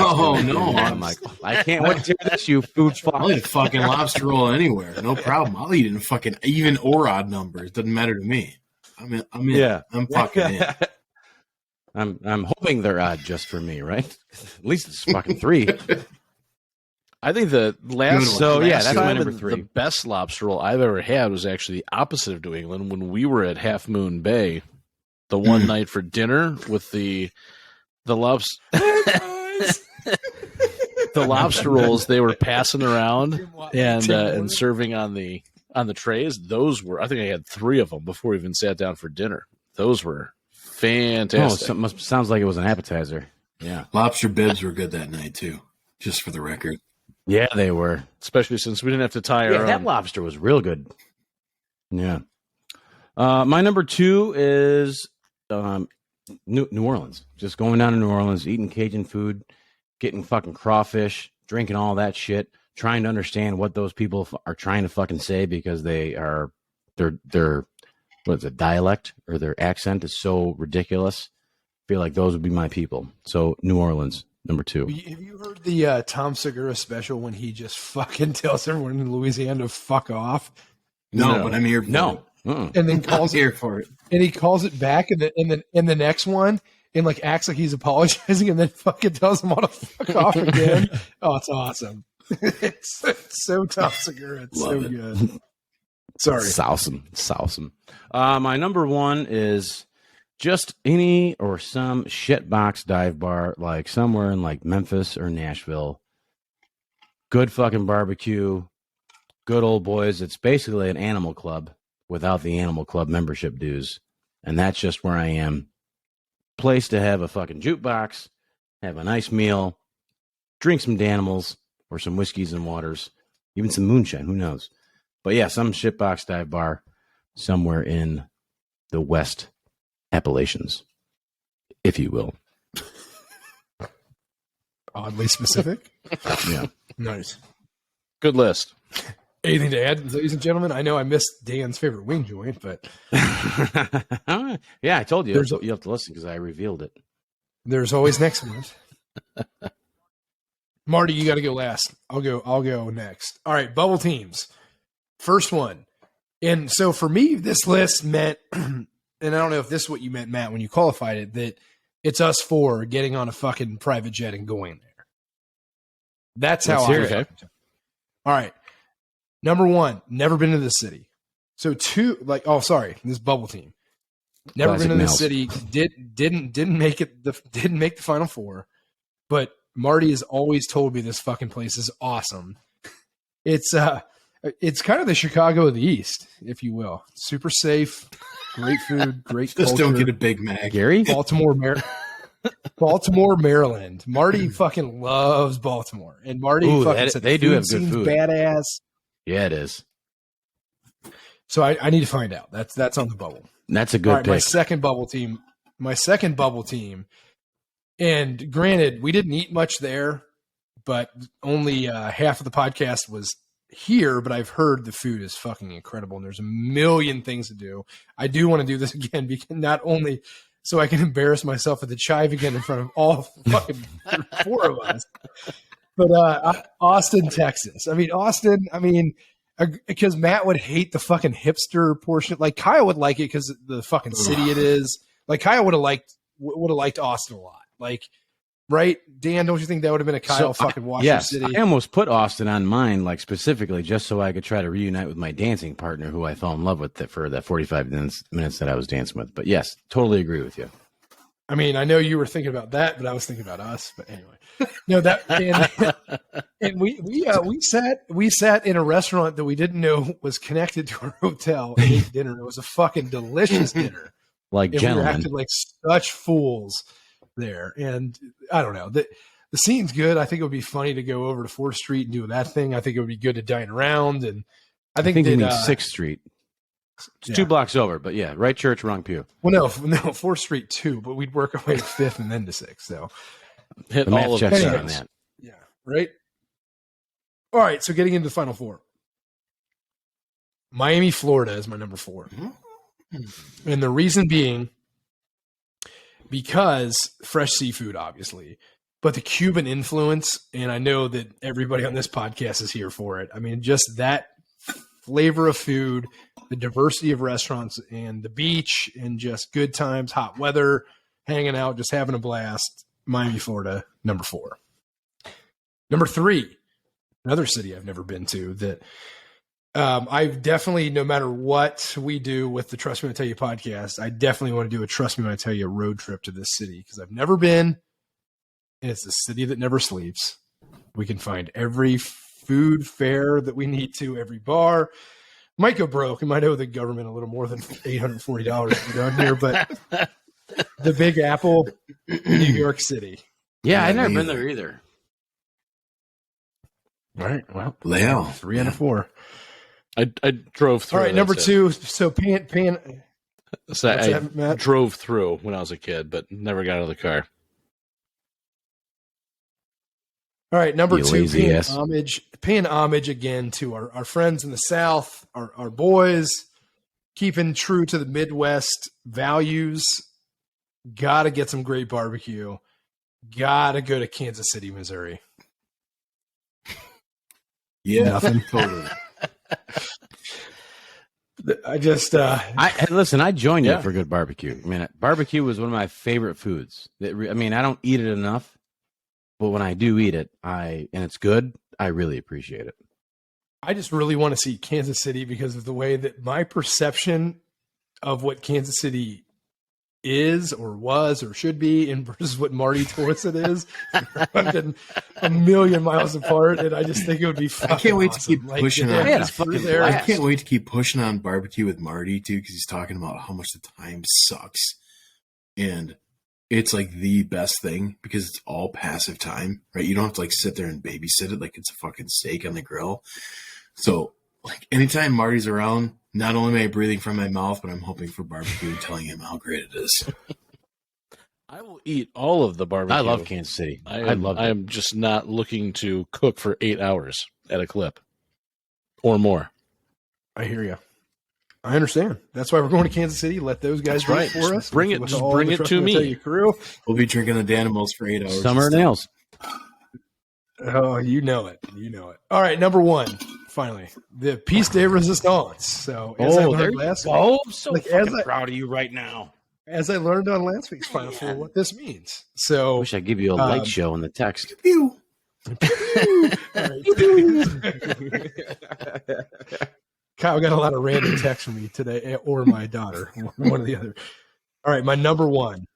No. I'm like, I can't wait to hear this, you food fuck. I'll eat a fucking lobster roll anywhere. No problem. I'll eat it in fucking even or odd numbers. Doesn't matter to me. I'm in. Yeah. I'm fucking in. I'm hoping they're odd just for me, right? At least it's fucking 3. I think the last that's my time number 3. The best lobster roll I've ever had was actually the opposite of New England when we were at Half Moon Bay the one night for dinner with the lobster the lobster rolls they were passing around and serving on the trays. Those were, I think I had 3 of them before we even sat down for dinner. Those were fantastic. Oh, sounds like it was an appetizer. Yeah. Lobster bibs were good that night too, just for the record. Yeah, they were. Especially since we didn't have to tie our that own. lobster was real good. Yeah. My number 2 is New Orleans. Just going down to New Orleans, eating Cajun food, getting fucking crawfish, drinking all that shit, trying to understand what those people are trying to fucking say because their what is it, dialect or their accent is so ridiculous. I feel like those would be my people. So New Orleans. Number 2. Have you heard the Tom Segura special when he just fucking tells everyone in Louisiana to fuck off? No, but I'm here for it. And then calls here for it. And he calls it back in the next one and like acts like he's apologizing and then fucking tells them all to fuck off again. Oh, it's awesome. it's so topsiger. It's Love so it. good. Sorry. Sauceum. My number one is just any or some shitbox dive bar, like somewhere in like Memphis or Nashville. Good fucking barbecue. Good old boys. It's basically an animal club without the animal club membership dues. And that's just where I am. Place to have a fucking jukebox, have a nice meal, drink some Danimals or some whiskeys and waters, even some moonshine. Who knows? But yeah, some shitbox dive bar somewhere in the West Appalachians, if you will. Oddly specific. Yeah. Nice. Good list. Anything to add, ladies and gentlemen? I know I missed Dan's favorite wing joint, but Yeah, I told you. There's You have to listen because I revealed it. there's always next month. Marty, you got to go last. I'll go next. All right, bubble teams. First one. And so for me, this list meant, and I don't know if this is what you meant, Matt, when you qualified it, that it's us four getting on a fucking private jet and going there. That's how Let's I hear feel. it. All right. Number one, never been to the city. So two, this bubble team. Never Classic been to the males. city. Didn't make it. Didn't make the final four. But Marty has always told me this fucking place is awesome. It's kind of the Chicago of the East, if you will. Super safe, great food, great Just culture. don't get a Big Mac. Gary? Baltimore, Maryland. Marty fucking loves Baltimore, and Marty Ooh, fucking that- said they the do have good scene's food. badass. Yeah, it is. So I need to find out. That's on the bubble. That's a good All right, pick. my second bubble team. And granted, we didn't eat much there, but only half of the podcast was here. But I've heard the food is fucking incredible, and there's a million things to do. I do want to do this again, because not only so I can embarrass myself at the chive again in front of all fucking four of us, but Austin, Texas. Because Matt would hate the fucking hipster portion. Like Kyle would like it because of the fucking city it is. Like Kyle would have liked Austin a lot. Like, right, Dan? Don't you think that would have been a Kyle fucking Warsher Yes, city? I almost put Austin on mine, like specifically just so I could try to reunite with my dancing partner, who I fell in love with for that 45 minutes that I was dancing with. But yes, totally agree with you. I mean, I know you were thinking about that, but I was thinking about us. But anyway, no, that and we sat in a restaurant that we didn't know was connected to our hotel and ate dinner. It was a fucking delicious dinner. Like And we were gentlemen. acting like such fools there. And I don't know. The scene's good. I think it would be funny to go over to 4th Street and do that thing. I think it would be good to dine around. And I think you that, mean 6th Street. It's yeah. 2 blocks over, but yeah, right church, wrong pew. Well, no, 4th Street too, but we'd work our way to 5th and then to 6th. So Hit The math all of checks them. out on that. yeah, right. All right. So getting into the final four, Miami, Florida is my number 4. And the reason being because fresh seafood, obviously, but the Cuban influence. And I know that everybody on this podcast is here for it. I mean, just that flavor of food, the diversity of restaurants, and the beach, and just good times, hot weather, hanging out, just having a blast. Miami, Florida, number 4. Number 3, another city I've never been to that I've definitely, no matter what we do with the Trust Me When I Tell You podcast, I definitely want to do a Trust Me When I Tell You road trip to this city because I've never been, and it's the city that never sleeps. We can find every food fair that we need to, every bar. Might go broke. We might owe the government a little more than $840 to be done here, but the Big Apple, New York City. Yeah, Yeah, I've never me been either. there either. All right. Well, Leo. 3 out of 4. I drove through. All right. Number that's 2. So pan. it. So What's I that, Matt? drove through when I was a kid, but never got out of the car. All right, number You 2, lazy ass. paying homage again to our friends in the South, our boys, keeping true to the Midwest values. Got to get some great barbecue. Got to go to Kansas City, Missouri. Yeah, Nothing. totally. I just Listen, I join you Yeah. for good barbecue. I mean, barbecue was one of my favorite foods. I don't eat it enough, but when I do eat it, and it's good, I really appreciate it. I just really want to see Kansas City because of the way that my perception of what Kansas City is or was or should be and versus what Marty told us it is. I've been a million miles apart, and I just think it would be fucking I can't wait awesome. to keep pushing on. Yeah, fucking there. I can't wait to keep pushing on barbecue with Marty too, because he's talking about how much the time sucks, and it's like the best thing because it's all passive time, right? You don't have to like sit there and babysit it like it's a fucking steak on the grill. So like anytime Marty's around, not only am I breathing from my mouth, but I'm hoping for barbecue and telling him how great it is. I will eat all of the barbecue. I love Kansas City. I am just not looking to cook for 8 hours at a clip or more. I hear you. I understand. That's why we're going to Kansas City. Let those guys That's do right. it for us. Just bring it. With Just all bring the it Trust to Me When I Tell me. You crew. We'll be drinking the Danimals for 8 hours. Summer nails. Oh, you know it. You know it. All right, number one. Finally, the piece de resistance. So, as I learned last week, I'm so like, fucking proud of you right now. as I learned on last week's Final Four, what this means. So, I wish I'd give you a light show in the text. Pew. Kyle got a lot of random texts from me today, or my daughter, one or the other. All right, my number one.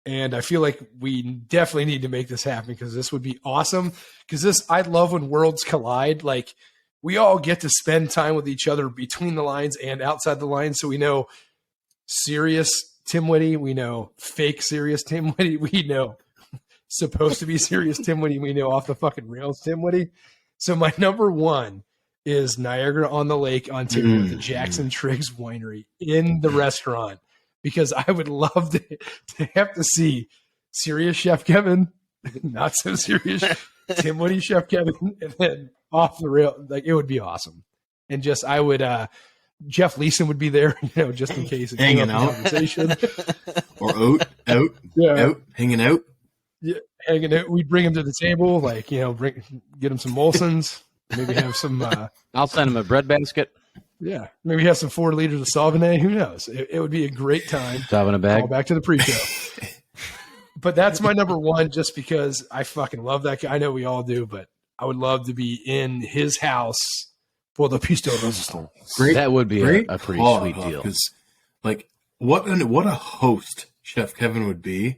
And I feel like we definitely need to make this happen because this would be awesome. Because I love when worlds collide. Like, we all get to spend time with each other between the lines and outside the lines. So we know serious Tim Whitty. We know fake serious Tim Whitty. We know supposed to be serious Tim Whitty. We know off the fucking rails Tim Whitty. So my number one is Niagara on the Lake, Ontario, at the Jackson Triggs Winery in the restaurant. Because I would love to have to see serious Chef Kevin, not so serious Tim Whitty Chef Kevin, and then off the rail. Like, it would be awesome. And just, I would, Jeff Leeson would be there, just in case. It Hanging came up in out. conversation. Or out, hanging out. Yeah, hanging out. We'd bring him to the table, like, get him some Molsons, maybe have some, I'll send him a bread basket. yeah, maybe have some 4 liters of Sauvignon. Who knows? It would be a great time. Stop in a bag. Call back to the pre-show. But that's my number one, just because I fucking love that guy. I know we all do, but I would love to be in his house for the piece de resistance. Great, That would be a pretty call, sweet deal. Because, like, what a host Chef Kevin would be.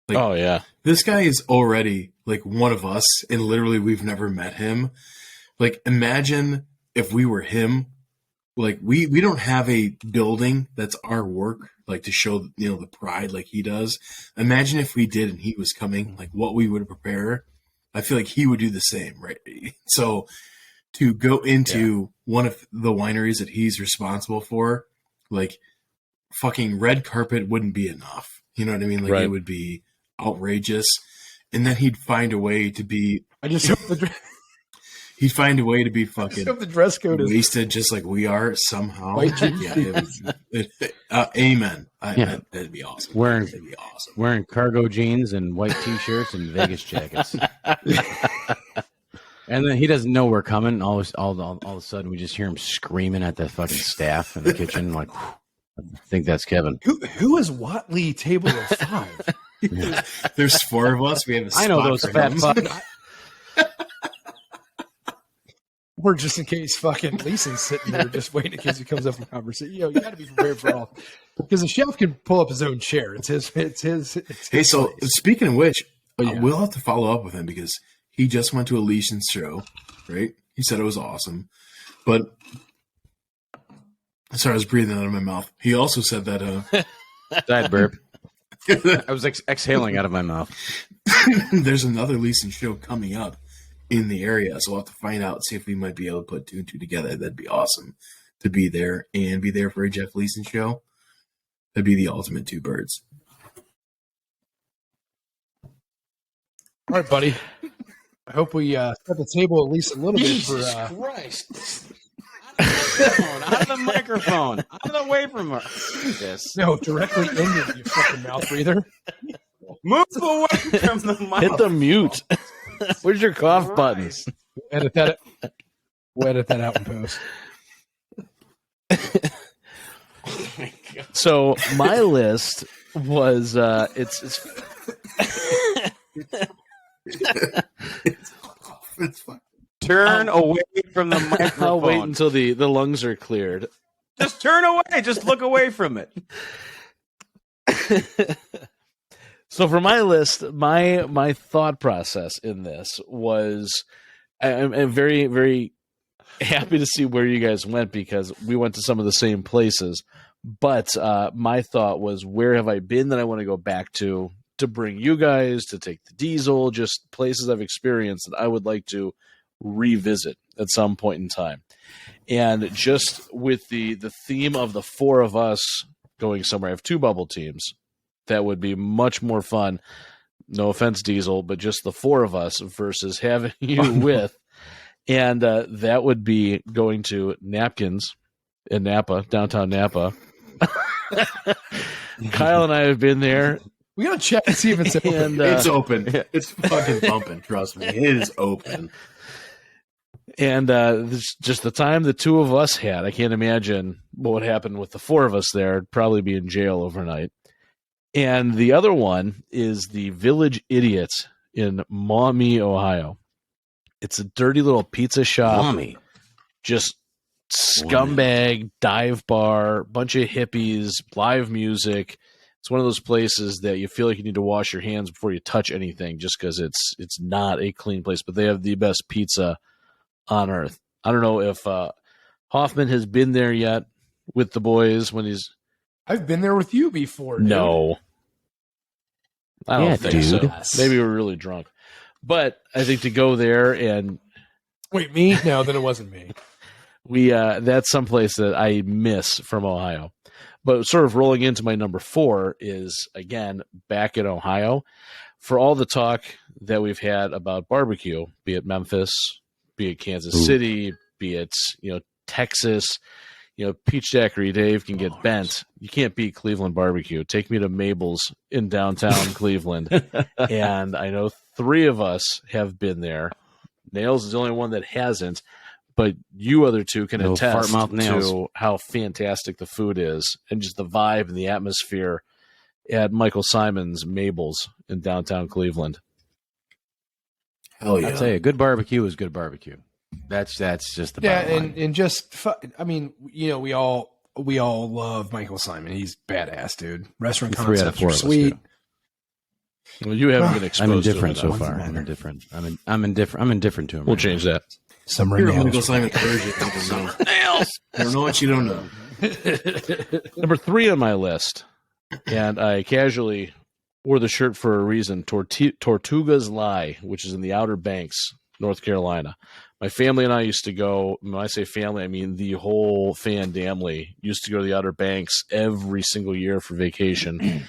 Like, Oh yeah. this guy is already like one of us, and literally we've never met him. Like, imagine if we were him. Like, we don't have a building that's our work, like, to show the pride like he does. Imagine if we did and he was coming, like, what we would prepare. I feel like he would do the same, right? So to go into one of the wineries that he's responsible for, like, fucking red carpet wouldn't be enough. You know what I mean? Like, Right. It would be outrageous. And then he'd find a way to be I just hope the fucking dress code is wasted just like we are somehow. White jeans. Yeah, amen. Yeah. That'd be awesome. Wearing That'd be awesome. wearing cargo jeans and white t-shirts and Vegas jackets. And then he doesn't know we're coming. All of a sudden, we just hear him screaming at the fucking staff in the kitchen. Like, I think that's Kevin. who is Watley table of 5? There's 4 of us. We have a spot I know those for fat him. fucks. Or just in case fucking Leeson's sitting there just waiting in case he comes up in conversation. You got to be prepared for all. Because the chef can pull up his own chair. It's his Hey, so place. speaking of which, yeah. we'll have to follow up with him because he just went to Alicia's show, right? He said it was awesome. But, sorry, I was breathing out of my mouth. He also said that Side burp. I was exhaling out of my mouth. there's another Leeson show coming up in the area, so we'll have to find out, see if we might be able to put 2 and 2 together. That'd be awesome to be there and be there for a Jeff Leeson show. That'd be the ultimate 2 birds. All right, buddy. I hope we set the table at least a little bit for. Christ! Out of the microphone. Out of the way from her. This. No, directly into you fucking mouth breather. Move away from the mouth. Hit the mute. Where's your cough buttons? Edit that. We'll edit that out in post. So my list was it's It's fine. Turn away from the microphone. I'll wait until the lungs are cleared. Just turn away. Just look away from it. So for my list, my thought process in this was I'm very, very happy to see where you guys went because we went to some of the same places. But my thought was, where have I been that I want to go back to bring you guys, to take the diesel, just places I've experienced that I would like to revisit at some point in time. And just with the theme of the four of us going somewhere, I have two bubble teams. That would be much more fun. No offense, Diesel, but just the four of us versus having you with. And that would be going to Napkins in Napa, downtown Napa. Kyle and I have been there. We gotta check and see if it's open. And, It's open. It's fucking bumping. Trust me, it is open. And this, just the time the two of us had, I can't imagine what would happen with the four of us there. I'd probably be in jail overnight. And the other one is the Village Idiots in Maumee, Ohio. It's a dirty little pizza shop. Mommy. Just scumbag dive bar, bunch of hippies, live music. It's one of those places that you feel like you need to wash your hands before you touch anything, just because it's not a clean place. But they have the best pizza on earth. I don't know if Hoffman has been there yet with the boys when he's. I've been there with you before. Dude. No, I don't think so. Yes. Maybe we're really drunk, but I think to go there and Wait, me? No, then it wasn't me. we that's someplace that I miss from Ohio. But sort of rolling into my number 4 is, again, back in Ohio. For all the talk that we've had about barbecue, be it Memphis, be it Kansas City, be it Texas, Peach Daiquiri Dave can get bent. You can't beat Cleveland barbecue. Take me to Mabel's in downtown Cleveland. And I know 3 of us have been there. Nails is the only one that hasn't. But you other two can attest to how fantastic the food is and just the vibe and the atmosphere at Michael Simon's Mabel's in downtown Cleveland. Hell yeah! I'll tell you, good barbecue is good barbecue. That's just the bottom line. and just I mean, we all love Michael Simon. He's badass, dude. Restaurant 3 out of concepts 4 are of us sweet. do. Well, you haven't been exposed I'm indifferent to it. so far. I'm indifferent. I'm indifferent to him. We'll right change that. Summer You're a nails. Michael Simon version. Nails. I don't know what you don't know. Number 3 on my list, and I casually wore the shirt for a reason, Tortuga's Lie, which is in the Outer Banks, North Carolina. My family and I used to go, when I say family, I mean the whole family used to go to the Outer Banks every single year for vacation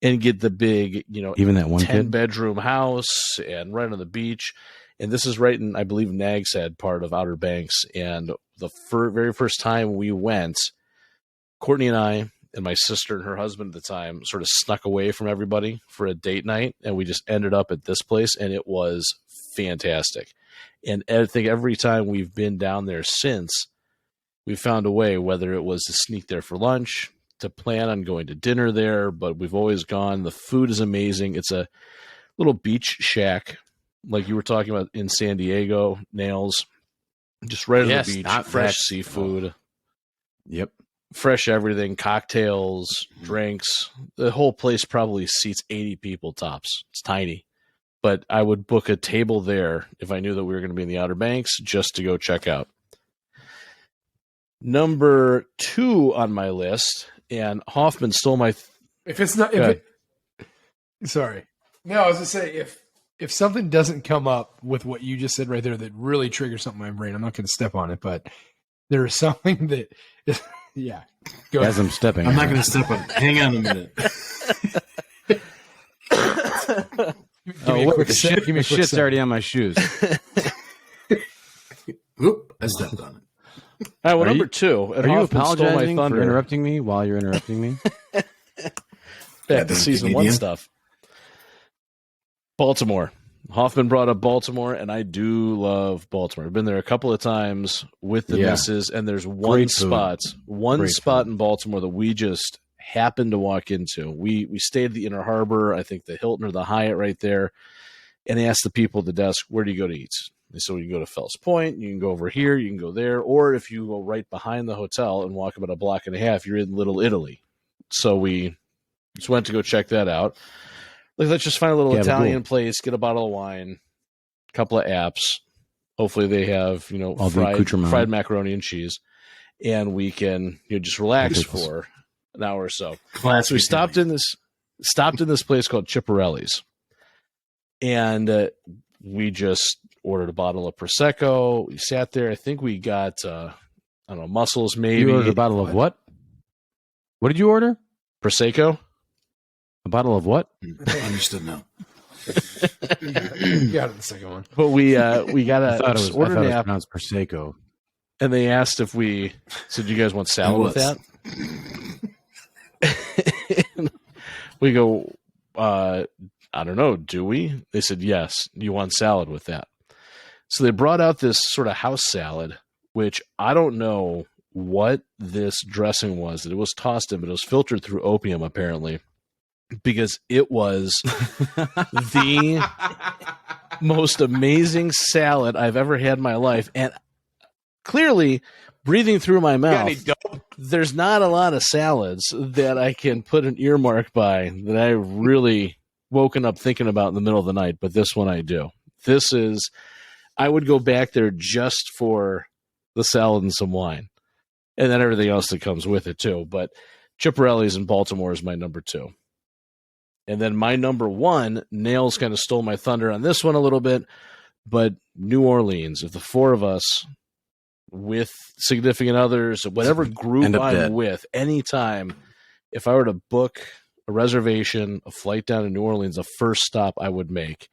and get the big, Even that one kid? 10-bedroom house and right on the beach. And this is right in, I believe, Nags Head part of Outer Banks. And the very first time we went, Courtney and I and my sister and her husband at the time sort of snuck away from everybody for a date night. And we just ended up at this place, and it was fantastic. And I think every time we've been down there since, we found a way, whether it was to sneak there for lunch, to plan on going to dinner there, but we've always gone. The food is amazing. It's a little beach shack, like you were talking about in San Diego, Nails, just right on the beach, fresh seafood. Yep. Fresh everything, cocktails, drinks. The whole place probably seats 80 people tops. It's tiny. But I would book a table there if I knew that we were going to be in the Outer Banks just to go check out. Number 2 on my list, and Hoffman stole my... If it's not... Sorry. No, I was going to say, if something doesn't come up with what you just said right there that really triggers something in my brain, I'm not going to step on it, but there is something that... Yeah. Go As ahead. I'm stepping. I'm not going to step on it. Hang on a minute. Give me a quick sec. Give me a The quick shit's sec. already on my shoes. Oop, I stepped on it. All right, well, Are number you- 2. And Are you Hoffman stole my apologizing for thunder. interrupting me while you're interrupting me? Back to Goddamn season 1 comedian. stuff. Baltimore. Hoffman brought up Baltimore, and I do love Baltimore. I've been there a couple of times with the missus, and there's one Great food. spot in Baltimore that we just happened to walk into. We stayed at the Inner Harbor, I think the Hilton or the Hyatt right there, and asked the people at the desk, where do you go to eat? So you can go to Fells Point, you can go over here, you can go there, or if you go right behind the hotel and walk about a block and a half, you're in Little Italy. So we just went to go check that out. Like, let's just find a little Italian place, get a bottle of wine, a couple of apps. Hopefully they have, fried macaroni and cheese, and we can just relax for an hour or so. So we stopped in this place called Chipperelli's, and we just ordered a bottle of Prosecco. We sat there. I think we got mussels maybe. You ordered a bottle of what? What did you order? Prosecco. A bottle of what? Understood now. You got it the second one. But we got I thought it was pronounced Prosecco. And they asked if we said, "Do you guys want salad with that?" We go, I don't know, do we? They said, "Yes, you want salad with that." So they brought out this sort of house salad, which I don't know what this dressing was. It was tossed in, but it was filtered through opium, apparently, because it was the most amazing salad I've ever had in my life. And clearly, breathing through my mouth, there's not a lot of salads that I can put an earmark by that I really woken up thinking about in the middle of the night, but this one I do. I would go back there just for the salad and some wine, and then everything else that comes with it too. But Chipperelli's in Baltimore is my number 2. And then my number 1, Nails kind of stole my thunder on this one a little bit, but New Orleans, if the 4 of us with significant others, whatever group I'm with, anytime, if I were to book a reservation, a flight down to New Orleans, the first stop I would make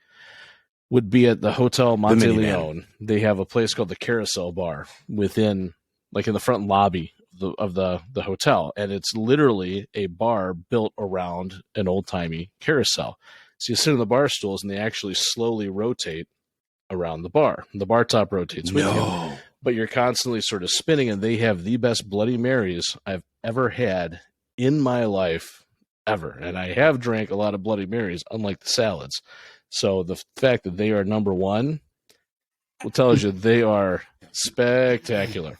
would be at the Hotel Monte Leon. They have a place called the Carousel Bar within, like in the front lobby of the hotel. And it's literally a bar built around an old-timey carousel. So you sit in the bar stools and they actually slowly rotate around the bar. The bar top rotates with you, but you're constantly sort of spinning, and they have the best Bloody Marys I've ever had in my life ever. And I have drank a lot of Bloody Marys, unlike the salads. So the fact that they are number 1 will tell you they are spectacular.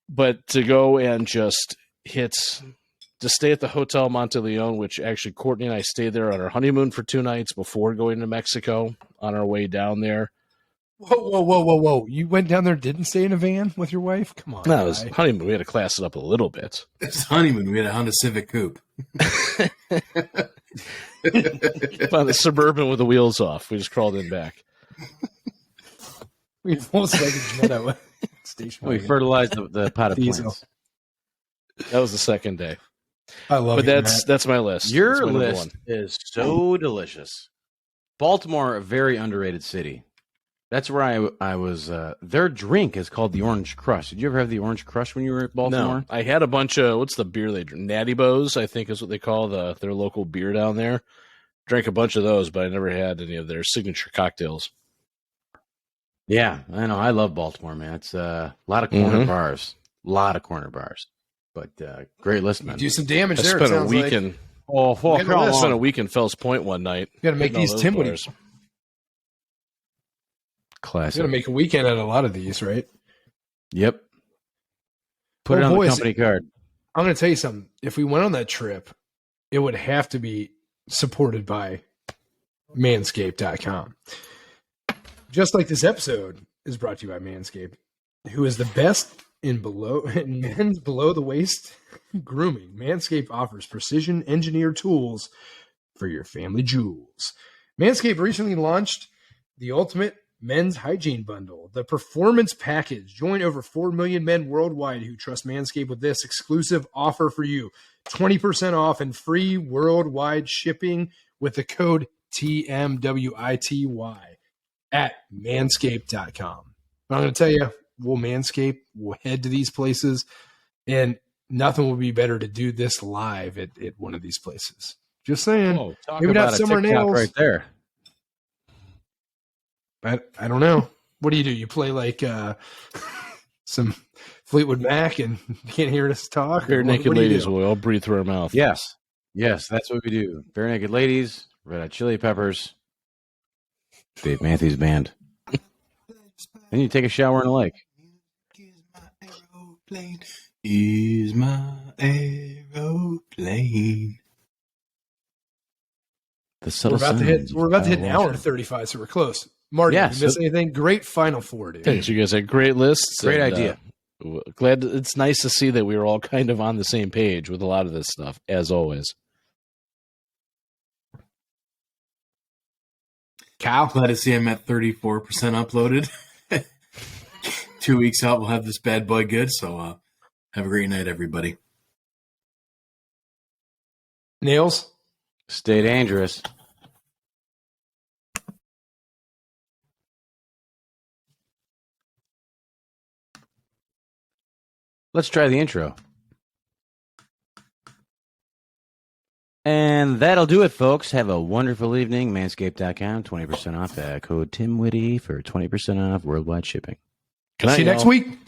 But to go and just stay at the Hotel Monte Leon, which actually Courtney and I stayed there on our honeymoon for 2 nights before going to Mexico on our way down there. Whoa. You went down there, didn't stay in a van with your wife? Come on. No, it was honeymoon. We had to class it up a little bit. It's honeymoon. We had a Honda Civic Coupe. On the Suburban with the wheels off. We just crawled in back. We almost like a Jetta station. We fertilized the pot of plants. That was the second day. I love it. But that's my list. Your list is so delicious. Baltimore, a very underrated city. That's where I was. Their drink is called the Orange Crush. Did you ever have the Orange Crush when you were at Baltimore? No, I had a bunch of, what's the beer they drink? Natty Bows, I think is what they call their local beer down there. Drank a bunch of those, but I never had any of their signature cocktails. Yeah, I know. I love Baltimore, man. It's a lot of corner bars. A lot of corner bars. But great list, man. Do some damage there. I spent a week in... I spent a week in Fells Point one night. You got to make these Tim Woodies. Classic. You got to make a weekend out of a lot of these, right? Yep. Put it on the company card. I'm going to tell you something. If we went on that trip, it would have to be supported by manscaped.com. Just like this episode is brought to you by Manscaped, who is the best in men's below the waist grooming. Manscaped offers precision engineered tools for your family jewels. Manscaped recently launched the ultimate men's hygiene bundle, the Performance Package. Join over 4 million men worldwide who trust Manscaped with this exclusive offer for you. 20% off and free worldwide shipping with the code TMWITY at manscaped.com. I'm going to tell you, we'll Manscape, we'll head to these places, and nothing will be better to do this live at one of these places. Just saying. Oh, maybe not Summer Nails. Right there. I don't know. What do? You play like some Fleetwood Mac and you can't hear us talk? Bare Naked Ladies will all breathe through our mouth. Yes, that's what we do. Bare Naked Ladies, Red Hot Chili Peppers, Dave Matthews Band. Then you take a shower in a lake. Is my aeroplane. The subtle We're about to hit an hour Warsher. and 35, so we're close. Marty, Yeah, did you miss anything? Great Final Four, dude. Thanks, you guys had great lists. Great and, idea. Glad it's nice to see that we were all kind of on the same page with a lot of this stuff, as always. Cal? Glad to see I'm at 34% uploaded. 2 weeks out, we'll have this bad boy good. So have a great night, everybody. Nails? Stay dangerous. Let's try the intro. And that'll do it, folks. Have a wonderful evening. Manscaped.com, 20% off. Code Tim Whitty for 20% off worldwide shipping. Good night, See you next y'all. week.